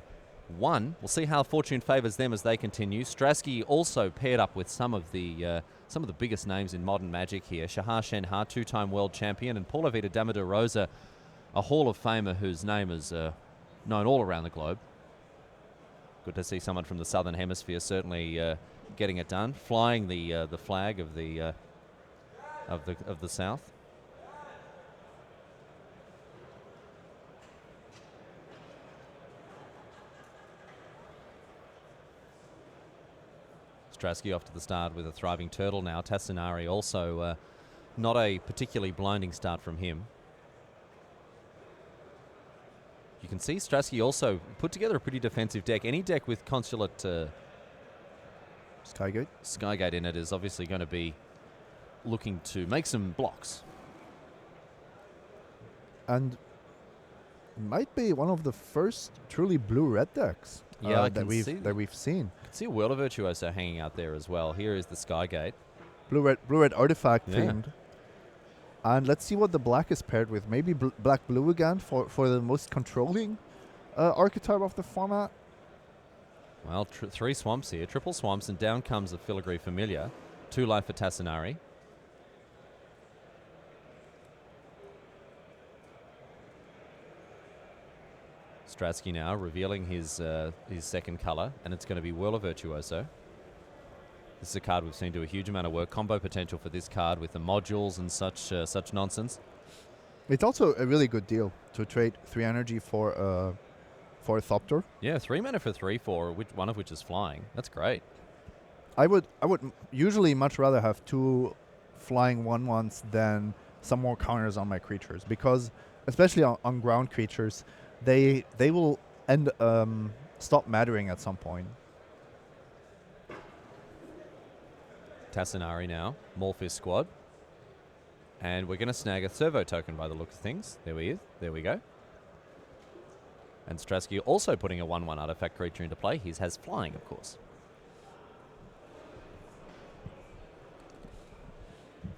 1. We'll see how fortune favours them as they continue. Strasky also paired up with some of the biggest names in modern Magic here. Shahar Shenhar, 2-time world champion, and Paula Vida Dama de Rosa, a Hall of Famer whose name is known all around the globe. Good to see someone from the Southern Hemisphere certainly getting it done, flying the flag of the South. Strasky off to the start with a thriving turtle now. Tassinari also not a particularly blinding start from him. You can see Strasky also put together a pretty defensive deck. Any deck with Consulate Skygate in it is obviously going to be looking to make some blocks. And might be one of the first truly blue-red decks that we've seen. I can see a World of Virtuoso hanging out there as well. Here is the Skygate. Blue-red artifact themed. And let's see what the black is paired with. Maybe black-blue again for the most controlling archetype of the format. Well, 3 swamps here. Triple swamps, and down comes a Filigree Familiar. 2 life for Tassinari. Strasky now revealing his second colour, and it's going to be Whirl of Virtuoso. This is a card we've seen do a huge amount of work. Combo potential for this card with the modules and such nonsense. It's also a really good deal to trade 3 energy for a Thopter. Yeah, 3 mana for 3/4, one of which is flying. That's great. I would usually much rather have 2 flying 1/1s than some more counters on my creatures, because especially on ground creatures, they will stop mattering at some point. Tassinari now, Morphis squad. And we're going to snag a servo token by the look of things. There we go. And Strasky also putting a 1/1 artifact creature into play. His has flying, of course.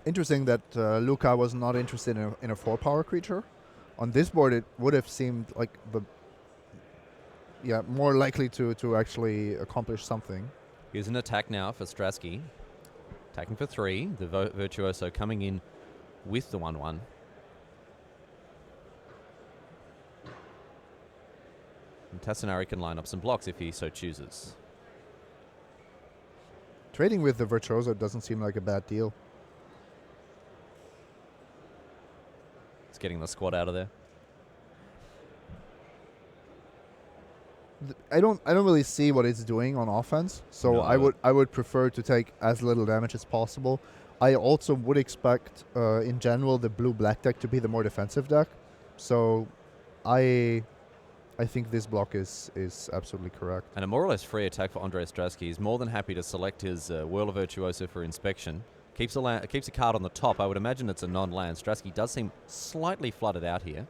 Interesting that Luca was not interested in a 4-power creature. On this board, it would have seemed like more likely to actually accomplish something. Here's an attack now for Strasky. Attacking for 3. The Virtuoso coming in with the 1/1. And Tassinari can line up some blocks if he so chooses. Trading with the Virtuoso doesn't seem like a bad deal. getting the squad out of there. I don't really see what it's doing on offense. So No. I would prefer to take as little damage as possible. I also would expect in general the blue-black deck to be the more defensive deck. So I think this block is absolutely correct. And a more or less free attack for Andrei Stratsky. He's more than happy to select his Whirl of Virtuoso for inspection. Keeps a card on the top. I would imagine it's a non-land. Stratsky does seem slightly flooded out here.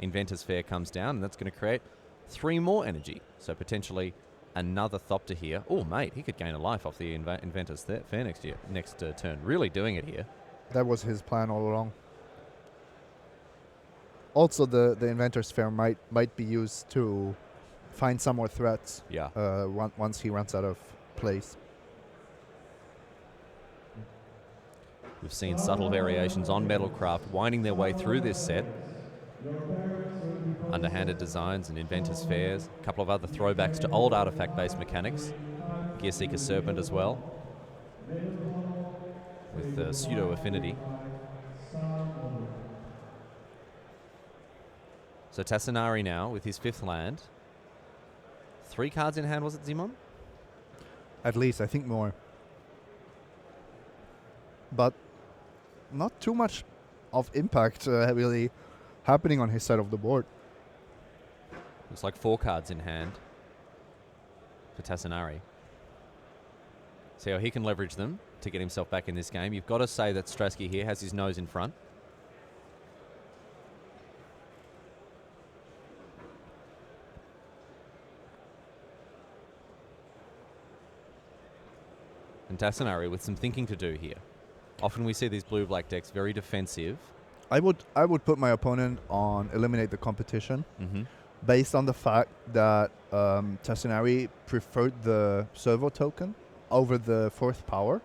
Inventor's Fair comes down, and that's going to create 3 more energy. So potentially another Thopter here. Oh, mate, he could gain a life off the Inventor's Fair next turn. Really doing it here. That was his plan all along. Also, the Inventor's Fair might be used to find some more threats. Yeah. Once he runs out of place. We've seen subtle variations on Metalcraft winding their way through this set. Underhanded designs and Inventor's Fairs. A couple of other throwbacks to old artifact-based mechanics. Gearseeker Serpent as well, with pseudo-affinity. So Tassinari now with his 5th land. 3 cards in hand, was it, Zimon? At least, I think more. But not too much of impact really happening on his side of the board. Looks like 4 cards in hand for Tassinari. See how he can leverage them to get himself back in this game. You've got to say that Stratsky here has his nose in front. And Tassinari with some thinking to do here. Often we see these blue-black decks very defensive. I would put my opponent on eliminate the competition based on the fact that Tassinari preferred the servo token over the 4th power,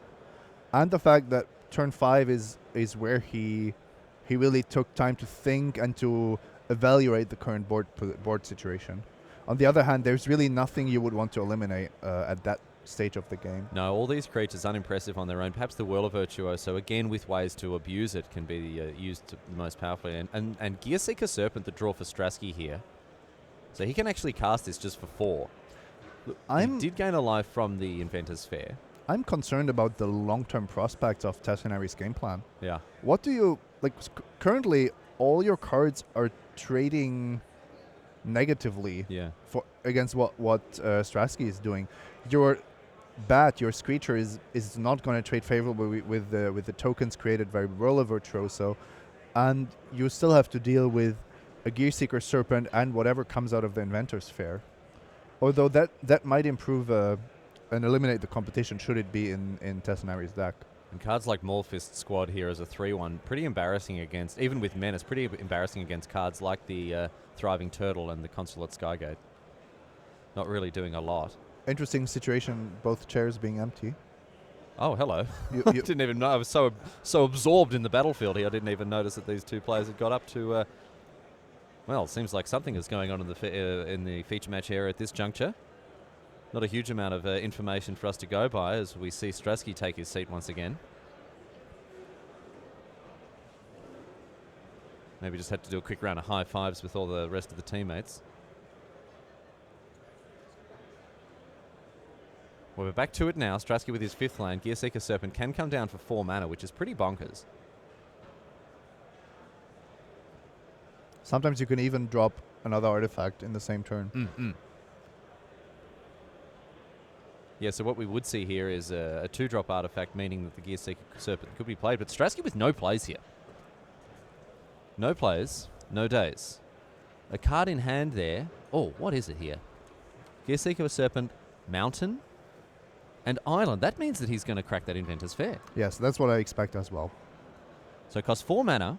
and the fact that turn 5 is where he really took time to think and to evaluate the current board situation. On the other hand, there's really nothing you would want to eliminate at that stage of the game. No, all these creatures unimpressive on their own. Perhaps the Whirl of Virtuoso, again with ways to abuse it, can be used most powerfully. And Gearseeker Serpent, the draw for Stratsky here. So he can actually cast this just for 4. He did gain a life from the Inventor's Fair. I'm concerned about the long-term prospects of Tassinari's game plan. Yeah. What do you like? Currently, all your cards are trading negatively against what Stratsky is doing. Your bat, your Screecher is not going to trade favorably with the tokens created by Whirl of Virtuoso, and you still have to deal with a Gearseeker Serpent and whatever comes out of the Inventor's Fair. Although that might improve and eliminate the competition should it be in Tassinari's deck. And cards like Maulfist Squad here as a 3-1, pretty embarrassing against, even with Menace, pretty embarrassing against cards like the Thriving Turtle and the Consulate Skygate. Not really doing a lot. Interesting situation, both chairs being empty. Oh, hello. You Didn't even know. I was so absorbed in the battlefield here, I didn't even notice that these 2 players had got up to... well, it seems like something is going on in the feature match area at this juncture. Not a huge amount of information for us to go by as we see Stratsky take his seat once again. Maybe just had to do a quick round of high fives with all the rest of the teammates. Well, we're back to it now. Stratsky with his 5th land. Gearseeker Serpent can come down for 4 mana, which is pretty bonkers. Sometimes you can even drop another artifact in the same turn. Yeah, so what we would see here is a 2-drop artifact, meaning that the Gearseeker Serpent could be played. But Stratsky with no plays here. No plays, no days. A card in hand there. Oh, what is it here? Gearseeker Serpent, Mountain, and Island. That means that he's going to crack that Inventor's Fair. Yes, that's what I expect as well. So it costs 4 mana,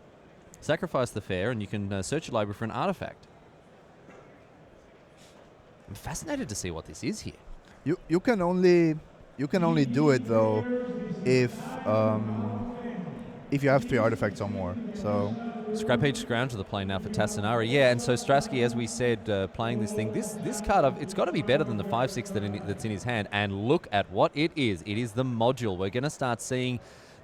sacrifice the Fair, and you can search your library for an artifact. I'm fascinated to see what this is here. You can only do it though if you have 3 artifacts or more. So Scrapheap Scrounge to the play now for Tassinari. Yeah, and so Stratsky, as we said, playing this thing. This card, it's got to be better than the 5/6 that's in his hand. And look at what it is. It is the module. We're going to start seeing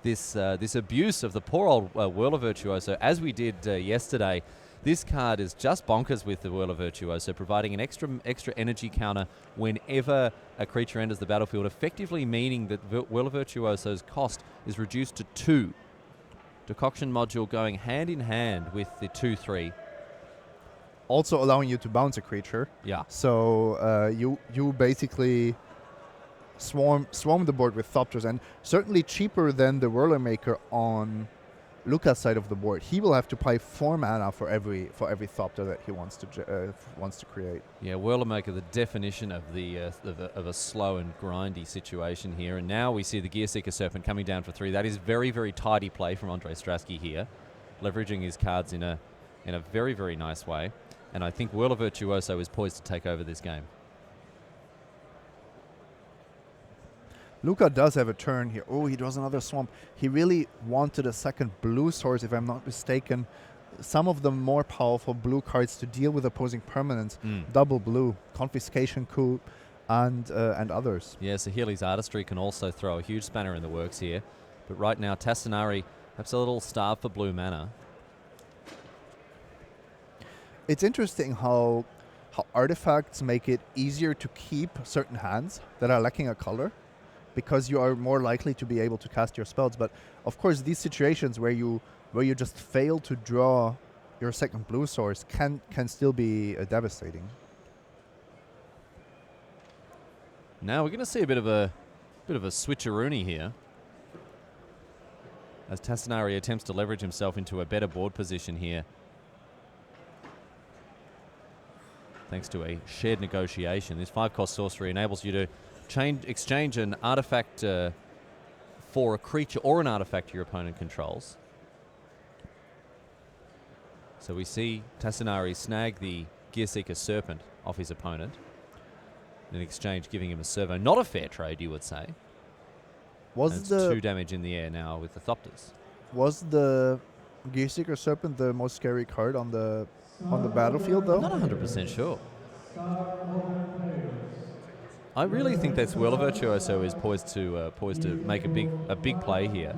this abuse of the poor old Whirler Virtuoso, as we did yesterday. This card is just bonkers with the Whirler Virtuoso, providing an extra energy counter whenever a creature enters the battlefield, effectively meaning that Whirler Virtuoso's cost is reduced to 2. Decoction module going hand in hand with the 2/3. Also allowing you to bounce a creature. Yeah. So you basically swarm the board with Thopters, and certainly cheaper than the Whirler Maker on Luca's side of the board. He will have to pay 4 mana for every Thopter that he wants to create. Yeah, Whirler Maker, the definition of of a slow and grindy situation here. And now we see the Gearseeker Serpent coming down for 3. That is very, very tidy play from Andre Strasky here, leveraging his cards in a very, very nice way. And I think Whirler Virtuoso is poised to take over this game. Luca does have a turn here. Oh, he draws another swamp. He really wanted a second blue source, if I'm not mistaken. Some of the more powerful blue cards to deal with opposing permanents. Double blue, Confiscation Coup, and others. Yeah, so Healy's Artistry can also throw a huge spanner in the works here. But right now, Tassinari, perhaps a little starved for blue mana. It's interesting how artifacts make it easier to keep certain hands that are lacking a color, because you are more likely to be able to cast your spells. But of course, these situations where you just fail to draw your second blue source can still be devastating. Now we're going to see a bit of a switcheroony here, as Tassinari attempts to leverage himself into a better board position here, thanks to a shared negotiation. This 5-cost sorcery enables you to exchange an artifact for a creature or an artifact your opponent controls. So we see Tassinari snag the Gearseeker Serpent off his opponent, in exchange giving him a servo. Not a fair trade, you would say. Was the 2 damage in the air now with the Thopters. Was the Gearseeker Serpent the most scary card on the battlefield, though? Not 100% sure. I really think that Whirler Virtuoso is poised to make a big play here.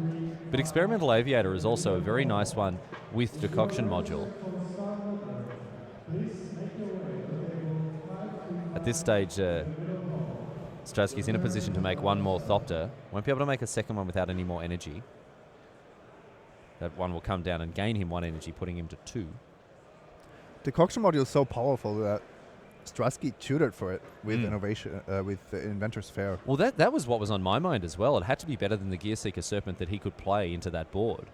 But Experimental Aviator is also a very nice one with Decoction module. At this stage, Strasky's in a position to make 1 more Thopter. Won't be able to make a second one without any more energy. That one will come down and gain him 1 energy, putting him to 2. Decoction module is so powerful that Strasky tutored for it with innovation, with Inventor's Fair. Well, that was what was on my mind as well. It had to be better than the Gearseeker Serpent that he could play into that board.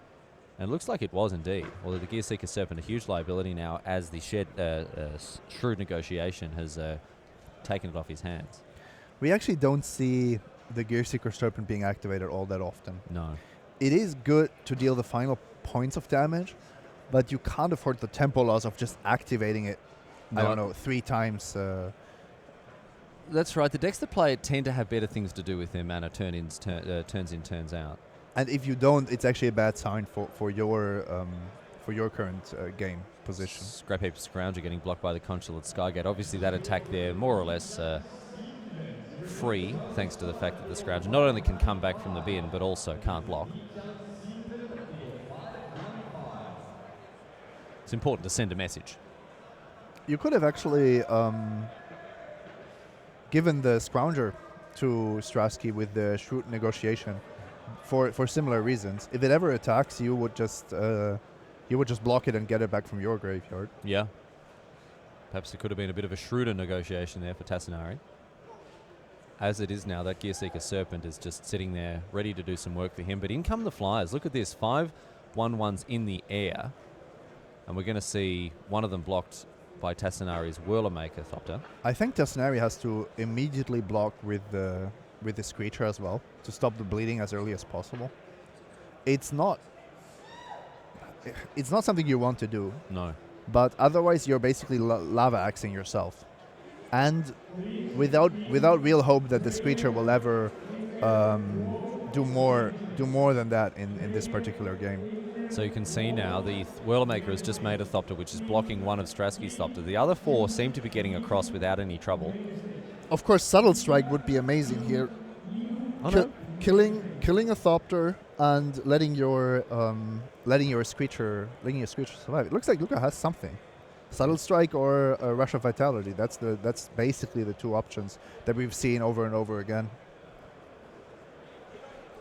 And it looks like it was indeed. Although the Gearseeker Serpent, a huge liability now, as the shrewd negotiation has taken it off his hands. We actually don't see the Gearseeker Serpent being activated all that often. No. It is good to deal the final points of damage, but you can't afford the tempo loss of just activating it, I don't know, 3 times. That's right. The decks that play it tend to have better things to do with their mana turns in, turns out. And if you don't, it's actually a bad sign for your current game position. Scrap Heap Scrounger getting blocked by the Consulate Skygate. Obviously, that attack there more or less free, thanks to the fact that the Scrounger not only can come back from the bin, but also can't block. It's important to send a message. You could have actually given the Scrounger to Strasky with the shrewd negotiation for similar reasons. If it ever attacks, you would just block it and get it back from your graveyard. Yeah. Perhaps it could have been a bit of a shrewder negotiation there for Tassinari. As it is now, that Gearseeker Serpent is just sitting there ready to do some work for him. But in come the Flyers. Look at this. 5 1/1s in the air. And we're going to see one of them blocked by Tassinari's Whirler Maker Thopter. I think Tassinari has to immediately block with this creature as well to stop the bleeding as early as possible. It's not something you want to do. No. But otherwise, you're basically lava axing yourself. And without real hope that this creature will ever do more than that in this particular game. So you can see now the Whirler Maker has just made a Thopter, which is blocking one of Strasky's Thopter. The other 4 seem to be getting across without any trouble. Of course, Subtle Strike would be amazing here. Oh, no. killing a Thopter and letting your Screecher survive. It looks like Luca has something. Subtle Strike or a Rush of Vitality. That's basically the two options that we've seen over and over again.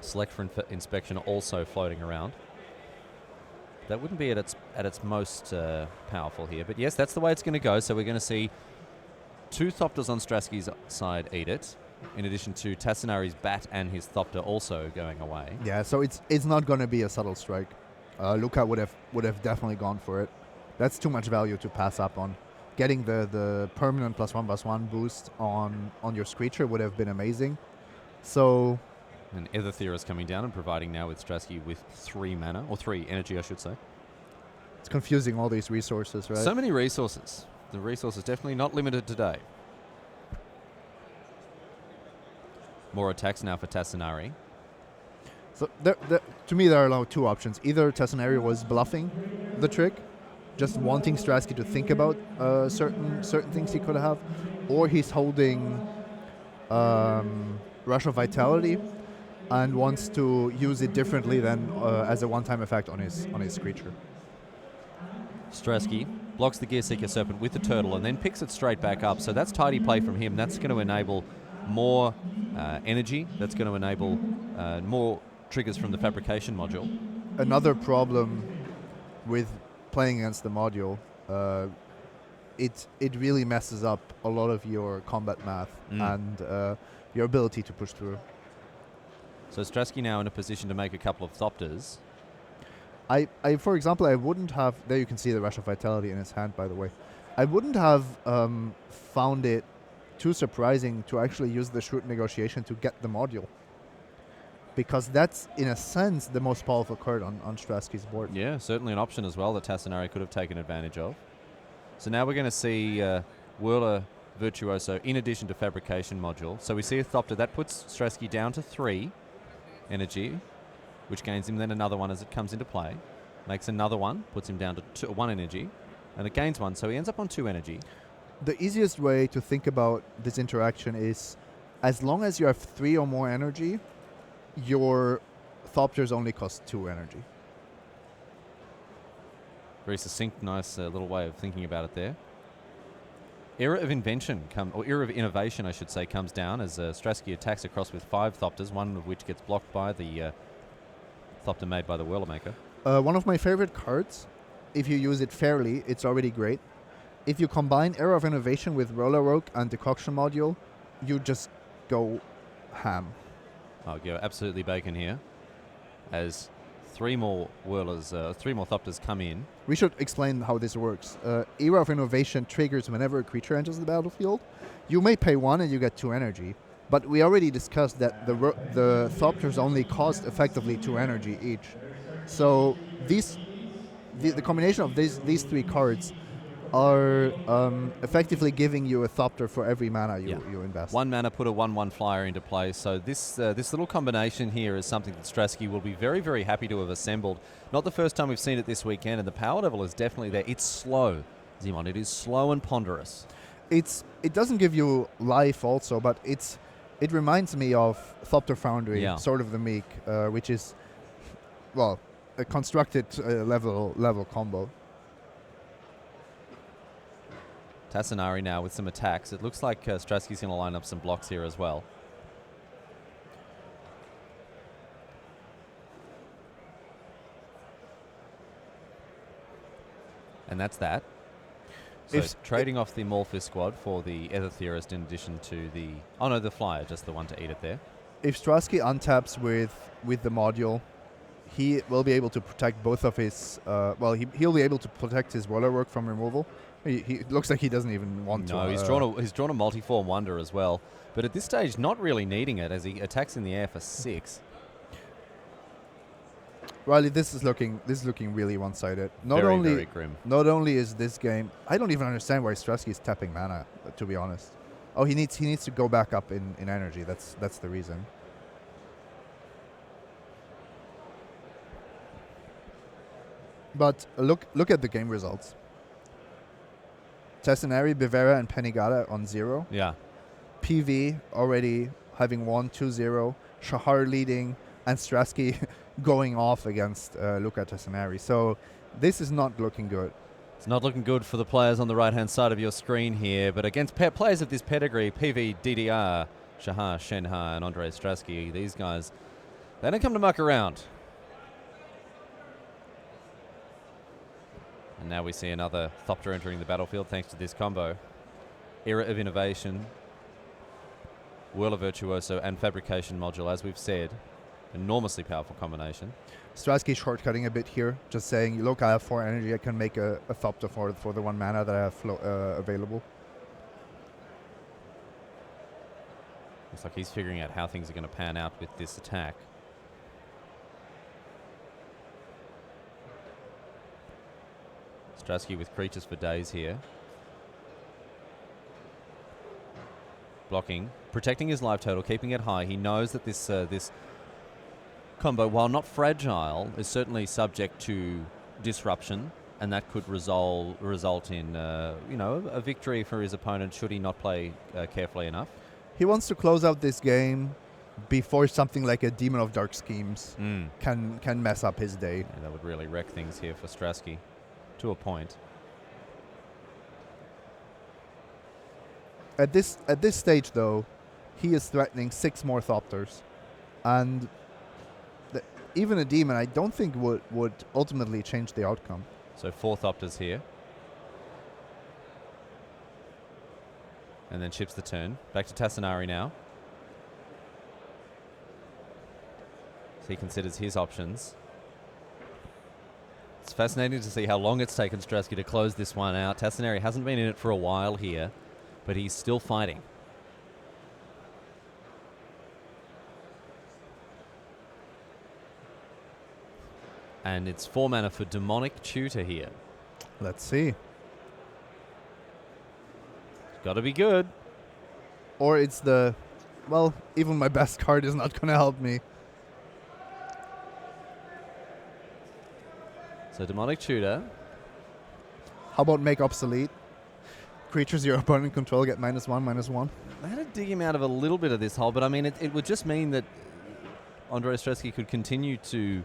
Select for inspection also floating around. That wouldn't be at its most powerful here, but yes, that's the way it's going to go. So we're going to see two Thopters on Strasky's side eat it, in addition to Tassinari's Bat and his Thopter also going away. Yeah, so it's not going to be a Subtle Strike. Luca would have definitely gone for it. That's too much value to pass up on. Getting the permanent +1/+1 boost on your Screecher would have been amazing. So. And Ether is coming down and providing now with Strasky with 3 mana, or 3 energy, I should say. It's confusing, all these resources, right? So many resources. The resource is definitely not limited today. More attacks now for Tassinari. So to me, there are now two options. Either Tassinari was bluffing the trick, just wanting Strasky to think about certain things he could have, or he's holding Rush of Vitality and wants to use it differently than as a one-time effect on his Screecher. Strasky blocks the Gearseeker Serpent with the Turtle and then picks it straight back up. So that's tidy play from him. That's going to enable more energy. That's going to enable more triggers from the Fabrication module. Another problem with playing against the module, it really messes up a lot of your combat math and your ability to push through. So Strasky now in a position to make a couple of Thopters. For example, I wouldn't have... There you can see the Rush of Vitality in his hand, by the way. I wouldn't have found it too surprising to actually use the Shrewd Negotiation to get the module. Because that's, in a sense, the most powerful card on Strasky's board. Yeah, certainly an option as well that Tassinari could have taken advantage of. So now we're going to see Whirler Virtuoso in addition to Fabrication module. So we see a Thopter. That puts Strasky down to 3 energy, which gains him then another one as it comes into play. Makes another one, puts him down to 1 energy, and it gains 1, so he ends up on 2 energy. The easiest way to think about this interaction is, as long as you have 3 or more energy, your Thopters only cost 2 energy. Very succinct, nice little way of thinking about it there. Era of Invention, or Era of Innovation, I should say, comes down as Strasky attacks across with 5 Thopters, one of which gets blocked by the Thopter made by the Whirlmaker. One of my favorite cards. If you use it fairly, it's already great. If you combine Era of Innovation with Roller Rogue and Decoction module, you just go ham. I'll go absolutely bacon here, as 3 more Whirlers, 3 more Thopters come in. We should explain how this works. Era of Innovation triggers whenever a creature enters the battlefield. You may pay 1 and you get 2 energy, but we already discussed that the Thopters only cost effectively 2 energy each. So the combination of these 3 cards are effectively giving you a Thopter for every mana you invest. 1 mana put a 1/1 flyer into play. So this little combination here is something that Strasky will be very, very happy to have assembled. Not the first time we've seen it this weekend, and the power level is definitely there. It's slow, Zimon. It is slow and ponderous. It doesn't give you life also, but it reminds me of Thopter Foundry, Sword of the Meek, which is, well, a constructed level combo. Tassinari now with some attacks. It looks like Strasky's going to line up some blocks here as well. And that's that. So trading off the Morpheus squad for the Ether Theorist in addition to the... Oh no, the Flyer, just the one to eat it there. If Strasky untaps with the module, he will be able to protect both of his... he'll be able to protect his Roller Work from removal. He looks like he doesn't even want to. No, he's drawn a multi-form Wonder as well. But at this stage, not really needing it as he attacks in the air for 6. Riley, this is looking really one-sided. Very grim. Not only is this game, I don't even understand why Strasky is tapping mana, to be honest. Oh, he needs to go back up in energy. That's the reason. But look at the game results. Tassinari, Bevera, and Penigata on 0. Yeah. PV already having won 2-0, Shahar leading, and Strasky going off against Luca Tassinari. So this is not looking good. It's not looking good for the players on the right-hand side of your screen here, but against players of this pedigree, PV, DDR, Shahar, Shenha, and Andrei Strasky, these guys, they don't come to muck around. And now we see another Thopter entering the battlefield thanks to this combo. Era of Innovation, Whirler Virtuoso, and Fabrication Module, as we've said. Enormously powerful combination. Strasky shortcutting a bit here, just saying, look, I have 4 energy, I can make a Thopter for the 1 mana that I have available. Looks like he's figuring out how things are going to pan out with this attack. Strasky with creatures for days here. Blocking, protecting his life total, keeping it high. He knows that this combo, while not fragile, is certainly subject to disruption, and that could result in a victory for his opponent should he not play carefully enough. He wants to close out this game before something like a Demon of Dark Schemes can mess up his day. Yeah, that would really wreck things here for Strasky, to a point. At this stage, though, he is threatening 6 more Thopters, and even a Demon, I don't think would ultimately change the outcome. So 4 Thopters here. And then chips the turn. Back to Tassinari now. So he considers his options. It's fascinating to see how long it's taken Strasky to close this one out. Tassinari hasn't been in it for a while here, but he's still fighting. And it's 4 mana for Demonic Tutor here. Let's see. Got to be good. Or it's even my best card is not going to help me. So Demonic Tutor. How about make obsolete? Creatures your opponent control get -1/-1. They had to dig him out of a little bit of this hole, but I mean, it would just mean that Andrei Strasky could continue to...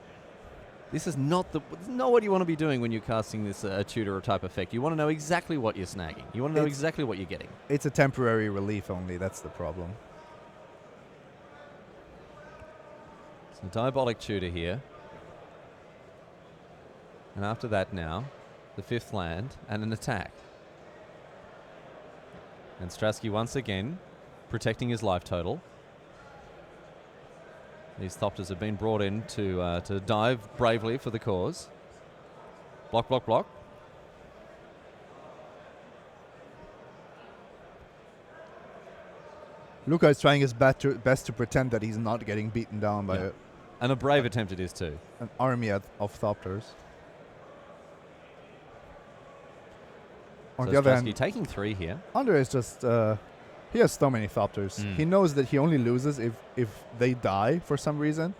This is not what you want to be doing when you're casting this tutor type effect. You want to know exactly what you're snagging. You want to know exactly what you're getting. It's a temporary relief only. That's the problem. So Diabolic Tutor here. And after that now, the 5th land and an attack. And Strasky once again protecting his life total. These Thopters have been brought in to dive bravely for the cause. Block, block, block. Luca is trying his best to pretend that he's not getting beaten down by and a brave attempt it is too. An army of Thopters. On So the other Strasky hand, taking 3 here. Andre is just... he has so many Thopters. He knows that he only loses if they die for some reason.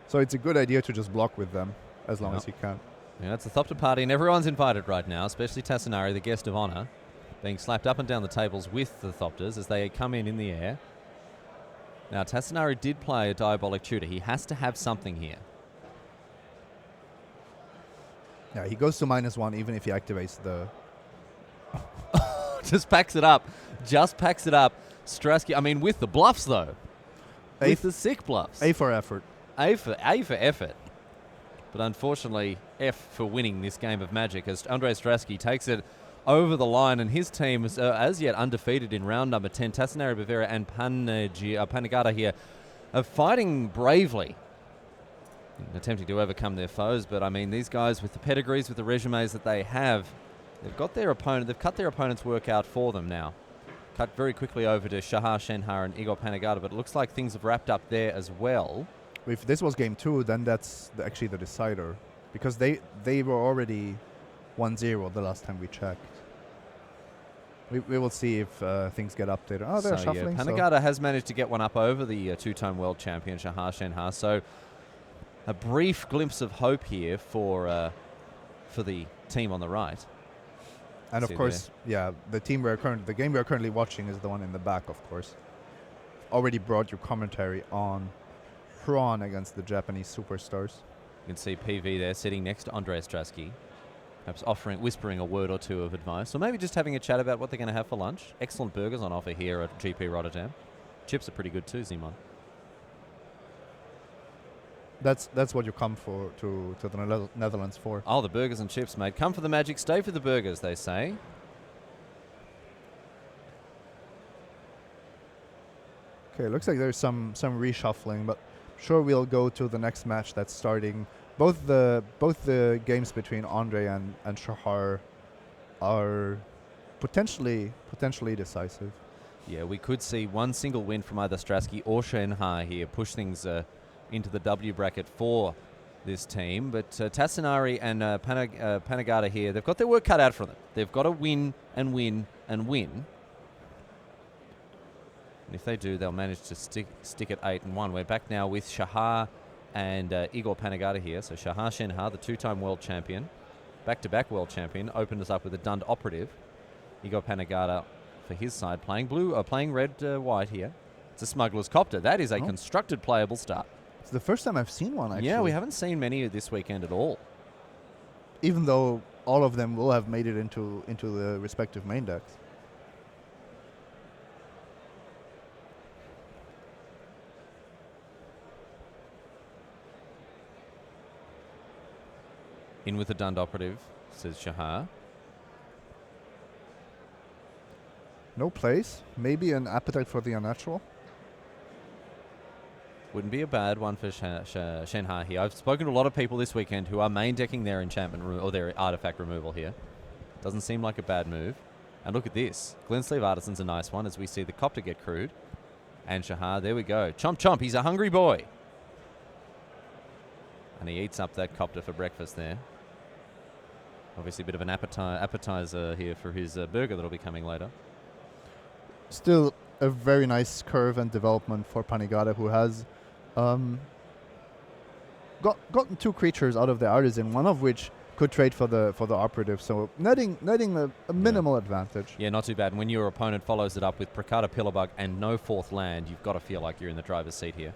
So it's a good idea to just block with them as long as he can. Yeah, it's a Thopter party, and everyone's invited right now, especially Tassinari, the guest of honor, being slapped up and down the tables with the Thopters as they come in the air. Now, Tassinari did play a Diabolic Tutor. He has to have something here. Yeah, he goes to -1 even if he activates the... Just packs it up. Just packs it up. Strasky, I mean, with the bluffs, though. With the sick bluffs. A for effort. A for effort. But unfortunately, F for winning this game of Magic as Andrei Strasky takes it over the line, and his team is as yet undefeated in round number 10. Tassinari, Bavera, and Panagata here are fighting bravely, attempting to overcome their foes. But I mean, these guys with the pedigrees, with the resumes that they have, they've cut their opponent's work out for them now. Cut very quickly over to Shahar, Shenhar, and Igor Panagata, but it looks like things have wrapped up there as well. If this was game 2, then that's actually the decider, because they were already 1-0 the last time we checked. We will see if things get updated. Oh, they're shuffling. Yeah, Panagata has managed to get one up over the 2-time world champion Shahar, Shenhar. So a brief glimpse of hope here for the team on the right. And of course, the game we are currently watching is the one in the back, of course. already brought your commentary on Hron against the Japanese superstars. You can see PV there sitting next to Andreas Strasky, perhaps whispering a word or two of advice, or maybe just having a chat about what they're going to have for lunch. Excellent burgers on offer here at GP Rotterdam. Chips are pretty good too, Simon. That's what you come to the Netherlands for. Oh, the burgers and chips, mate. Come for the magic, stay for the burgers, they say. Okay, looks like there's some reshuffling, but sure we'll go to the next match that's starting. Both the games between Andre and Shahar are potentially decisive. Yeah, we could see one single win from either Strasky or Shenha here, push things into the W bracket for this team. But Tassinari and Panagata here, they've got their work cut out for them. They've got to win and win and win. And if they do, they'll manage to stick at 8-1. We're back now with Shahar and Igor Panagata here. So Shahar Shenha, the two-time world champion, back-to-back world champion, opened us up with a Dund operative. Igor Panagata for his side, playing red-white here. It's a smuggler's copter. That is a constructed playable start. It's the first time I've seen one, actually. Yeah, we haven't seen many this weekend at all. Even though all of them will have made it into the respective main decks. In with the Dund operative, says Shahar. No place. Maybe an appetite for the unnatural. Wouldn't be a bad one for Shenha here. I've spoken to a lot of people this weekend who are main decking their enchantment or their artifact removal here. Doesn't seem like a bad move. And look at this. Glensleeve Artisan's a nice one as we see the copter get crewed. And Shahar, there we go. Chomp chomp, he's a hungry boy. And he eats up that copter for breakfast there. Obviously a bit of an appetizer here for his burger that'll be coming later. Still a very nice curve and development for Panigata, who has gotten two creatures out of the artisan, one of which could trade for the operative, so netting a minimal advantage. Yeah, not too bad. And when your opponent follows it up with Prakata Pillarbug and no fourth land, you've got to feel like you're in the driver's seat here.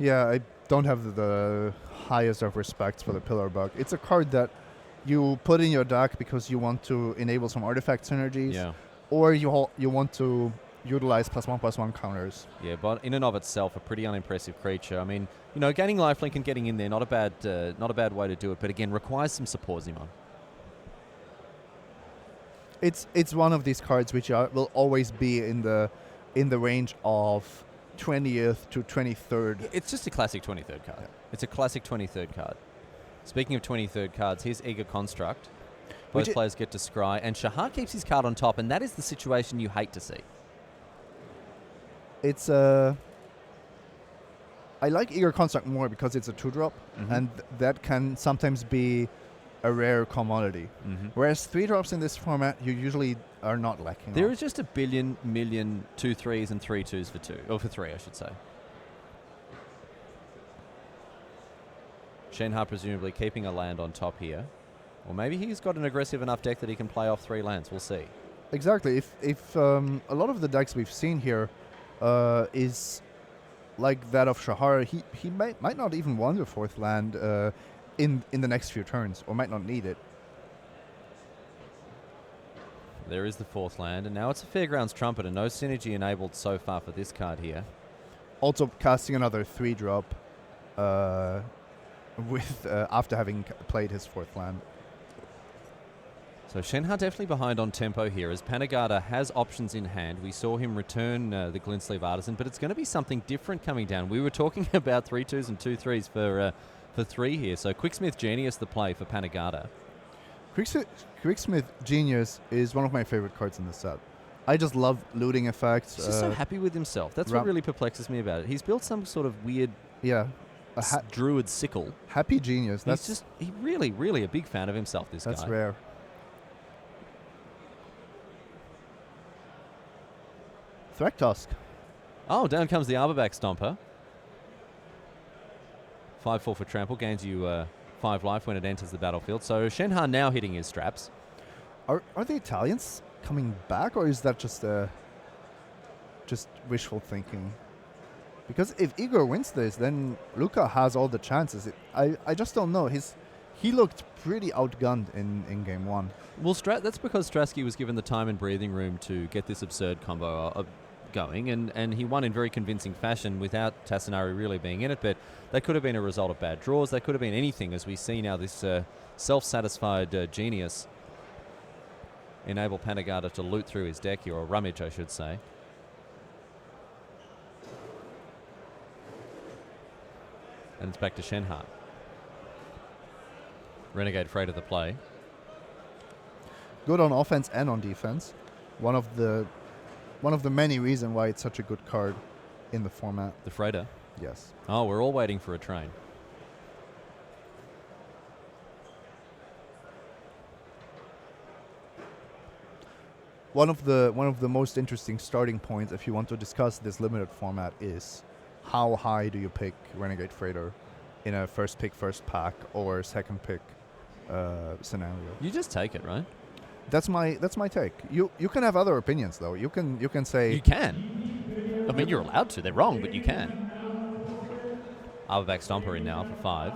Yeah, I don't have the highest of respects for the Pillarbug. It's a card that you put in your deck because you want to enable some artifact synergies, or you want to utilize +1/+1 counters. Yeah, but in and of itself, a pretty unimpressive creature. I mean, you know, gaining lifelink and getting in there, not a bad way to do it. But again, requires some support, Zimon. It's one of these cards which will always be in the range of 20th to 23rd. It's just a classic 23rd card. Yeah. It's a classic 23rd card. Speaking of 23rd cards, here's Eager Construct. Both players get to scry, and Shahar keeps his card on top, and that is the situation you hate to see. It's I like Eager Construct more because it's a 2-drop, and that can sometimes be a rare commodity. Whereas 3-drops in this format, you usually are not lacking. There is just a billion, million 2/3s and 3/2s for 2, or for 3, I should say. Shenha presumably keeping a land on top here. Or maybe he's got an aggressive enough deck that he can play off 3 lands. We'll see. Exactly. If a lot of the decks we've seen here is like that of Shahar, he might not even want a 4th land in the next few turns, or might not need it. There is the 4th land, and now it's a Fairgrounds Trumpeter. No synergy enabled so far for this card here. Also casting another 3-drop with after having played his 4th land. So Shenha definitely behind on tempo here as Panagata has options in hand. We saw him return the Glensleeve Artisan, but it's going to be something different coming down. We were talking about 3/2s and 2/3s for 3 here. So Quicksmith Genius the play for Panagata. Quicksmith Genius is one of my favorite cards in the set. I just love looting effects. He's just so happy with himself. That's what really perplexes me about it. He's built some sort of weird druid sickle. Happy Genius. He's really a big fan of himself, this guy. That's rare. Thragtusk. Oh, down comes the Arborback Stomper. 5/4 for trample, gains you 5 life when it enters the battlefield. So Shenha now hitting his straps. Are the Italians coming back, or is that just a just wishful thinking. Because if Igor wins this, then Luka has all the chances. I just don't know. He looked pretty outgunned in game one. Well, that's because Strasky was given the time and breathing room to get this absurd combo going, and he won in very convincing fashion without Tassinari really being in it. But that could have been a result of bad draws. That could have been anything, as we see now this self-satisfied genius enable Panagata to loot through his deck here, or rummage, I should say. And it's back to Shenha. Renegade afraid of the play. Good on offense and on defense. One of the many reasons why it's such a good card in the format. The Freighter. Yes. Oh, we're all waiting for a train. One of the most interesting starting points if you want to discuss this limited format is how high do you pick Renegade Freighter in a first pick, first pack or second pick scenario? You just take it, right? That's my take. You can have other opinions though. You can say you can. I mean, you're allowed to. They're wrong, but you can. Arborback Stomper in now for 5.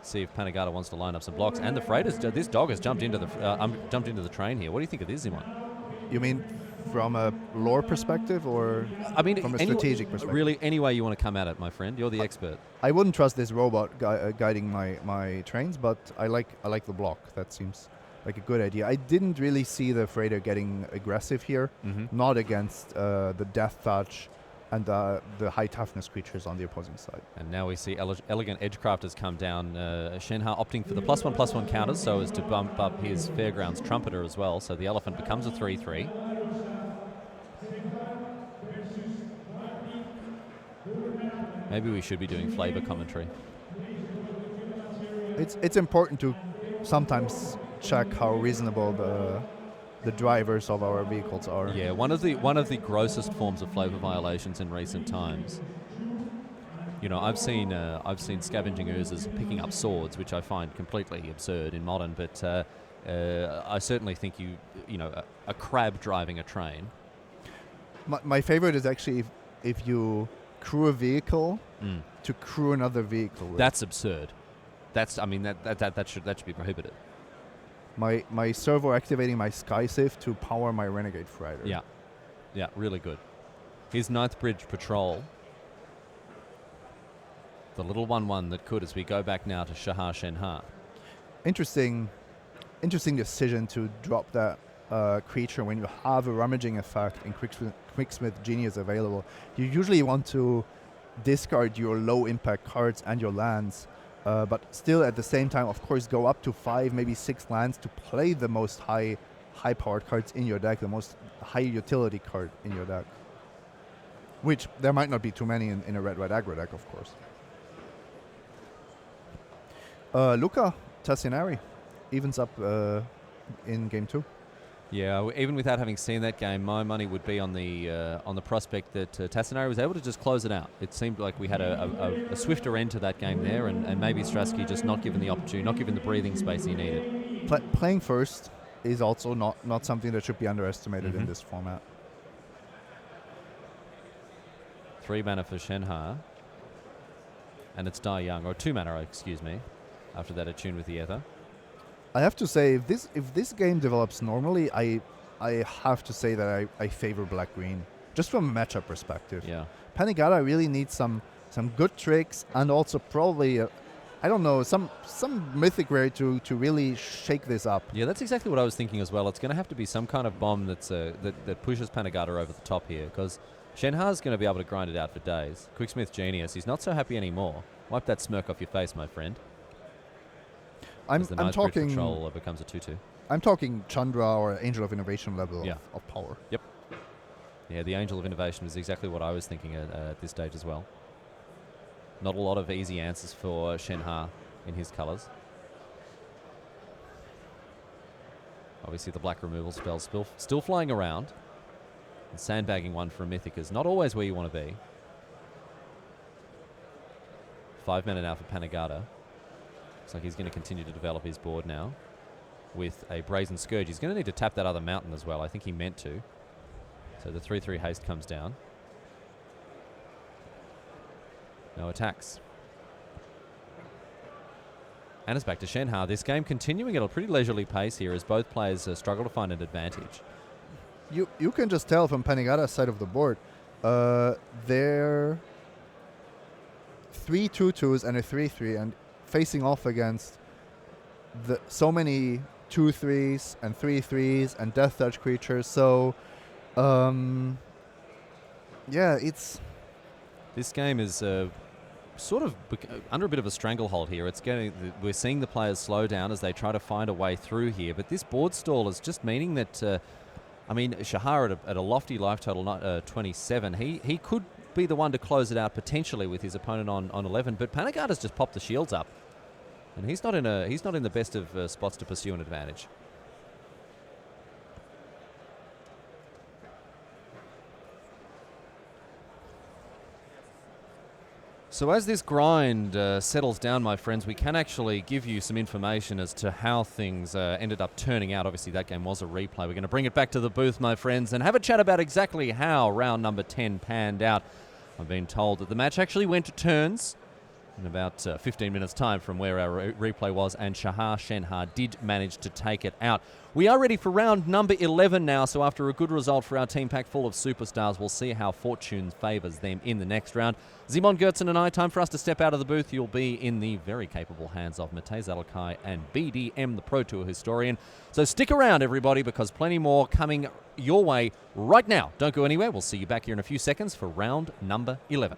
See if Panagata wants to line up some blocks. And the Freighters. This dog has jumped into the train here. What do you think of this one? You mean from a lore perspective, or I mean from a strategic perspective? Really, any way you want to come at it, my friend. You're the expert. I wouldn't trust this robot guiding my trains, but I like the block. That seems like a good idea. I didn't really see the Freighter getting aggressive here, not against the Death Touch and the high toughness creatures on the opposing side. And now we see Elegant Edgecrafters come down. Shenha opting for the +1/+1 counters so as to bump up his Fairgrounds Trumpeter as well. So the Elephant becomes a 3/3. Maybe we should be doing flavor commentary. It's important to sometimes check how reasonable the drivers of our vehicles are. Yeah, one of the grossest forms of flavor violations in recent times. You know, I've seen scavenging oozes picking up swords, which I find completely absurd in modern. But I certainly think a crab driving a train. My favorite is actually if you crew a vehicle to crew another vehicle with. That's absurd. That should be prohibited. My servo activating my Skysift to power my Renegade Freighter. Yeah, really good. His 9th Bridge Patrol. The little 1/1 that could, as we go back now to Shahar Shenha. Interesting decision to drop that creature when you have a rummaging effect and Quicksmith Genius available. You usually want to discard your low impact cards and your lands, but still at the same time, of course, go up to 5, maybe 6 lands to play the most high powered cards in your deck, the most high utility card in your deck. Which there might not be too many in a red aggro deck, of course. Luka Tassinari evens up in game 2. Yeah, even without having seen that game, my money would be on the prospect that Tassinari was able to just close it out. It seemed like we had a swifter end to that game there, and maybe Strasky just not given the opportunity, not given the breathing space he needed. Playing first is also not something that should be underestimated in this format. 3 mana for Shenha, and it's Die Young, or 2 mana, excuse me, after that attune with the Ether. I have to say, if this game develops normally, I have to say that I favor black-green, just from a matchup perspective. Yeah. Panagata really needs some good tricks, and also probably, I don't know, some mythic rare to really shake this up. Yeah, that's exactly what I was thinking as well. It's going to have to be some kind of bomb that pushes Panagata over the top here, because Shenha's going to be able to grind it out for days. Quicksmith Genius, he's not so happy anymore. Wipe that smirk off your face, my friend. I'm talking. Patrol becomes a 2/2. I'm talking Chandra or Angel of Innovation level of power. Yep. Yeah, the Angel of Innovation is exactly what I was thinking at this stage as well. Not a lot of easy answers for Shenha in his colours. Obviously, the black removal spell still flying around. And sandbagging one for a Mythic is not always where you want to be. 5 mana now for Panagata. Looks like he's going to continue to develop his board now with a Brazen Scourge. He's going to need to tap that other mountain as well. I think he meant to. So the 3/3 haste comes down. No attacks. And it's back to Shenha. This game continuing at a pretty leisurely pace here as both players struggle to find an advantage. You can just tell from Panigata's side of the board, they're 3 2-2s and a 3-3, and facing off against so many 2-3s and 3-3s and Death Touch creatures. So, yeah, it's... This game is sort of under a bit of a stranglehold here. We're seeing the players slow down as they try to find a way through here, but this board stall is just meaning that, Shahar at a lofty life total, 27, he could be the one to close it out potentially with his opponent on 11, but Panigata's just popped the shields up, and he's not in the best of spots to pursue an advantage. So as this grind settles down, my friends, we can actually give you some information as to how things ended up turning out. Obviously, that game was a replay. We're going to bring it back to the booth, my friends, and have a chat about exactly how round number 10 panned out. I've been told that the match actually went to turns in about 15 minutes' time from where our replay was, and Shahar Shenha did manage to take it out. We are ready for round number 11 now, so after a good result for our team pack full of superstars, we'll see how fortune favours them in the next round. Simon Gertzen and I, time for us to step out of the booth. You'll be in the very capable hands of Matej Zadelkai and BDM, the Pro Tour historian. So stick around, everybody, because plenty more coming your way right now. Don't go anywhere. We'll see you back here in a few seconds for round number 11.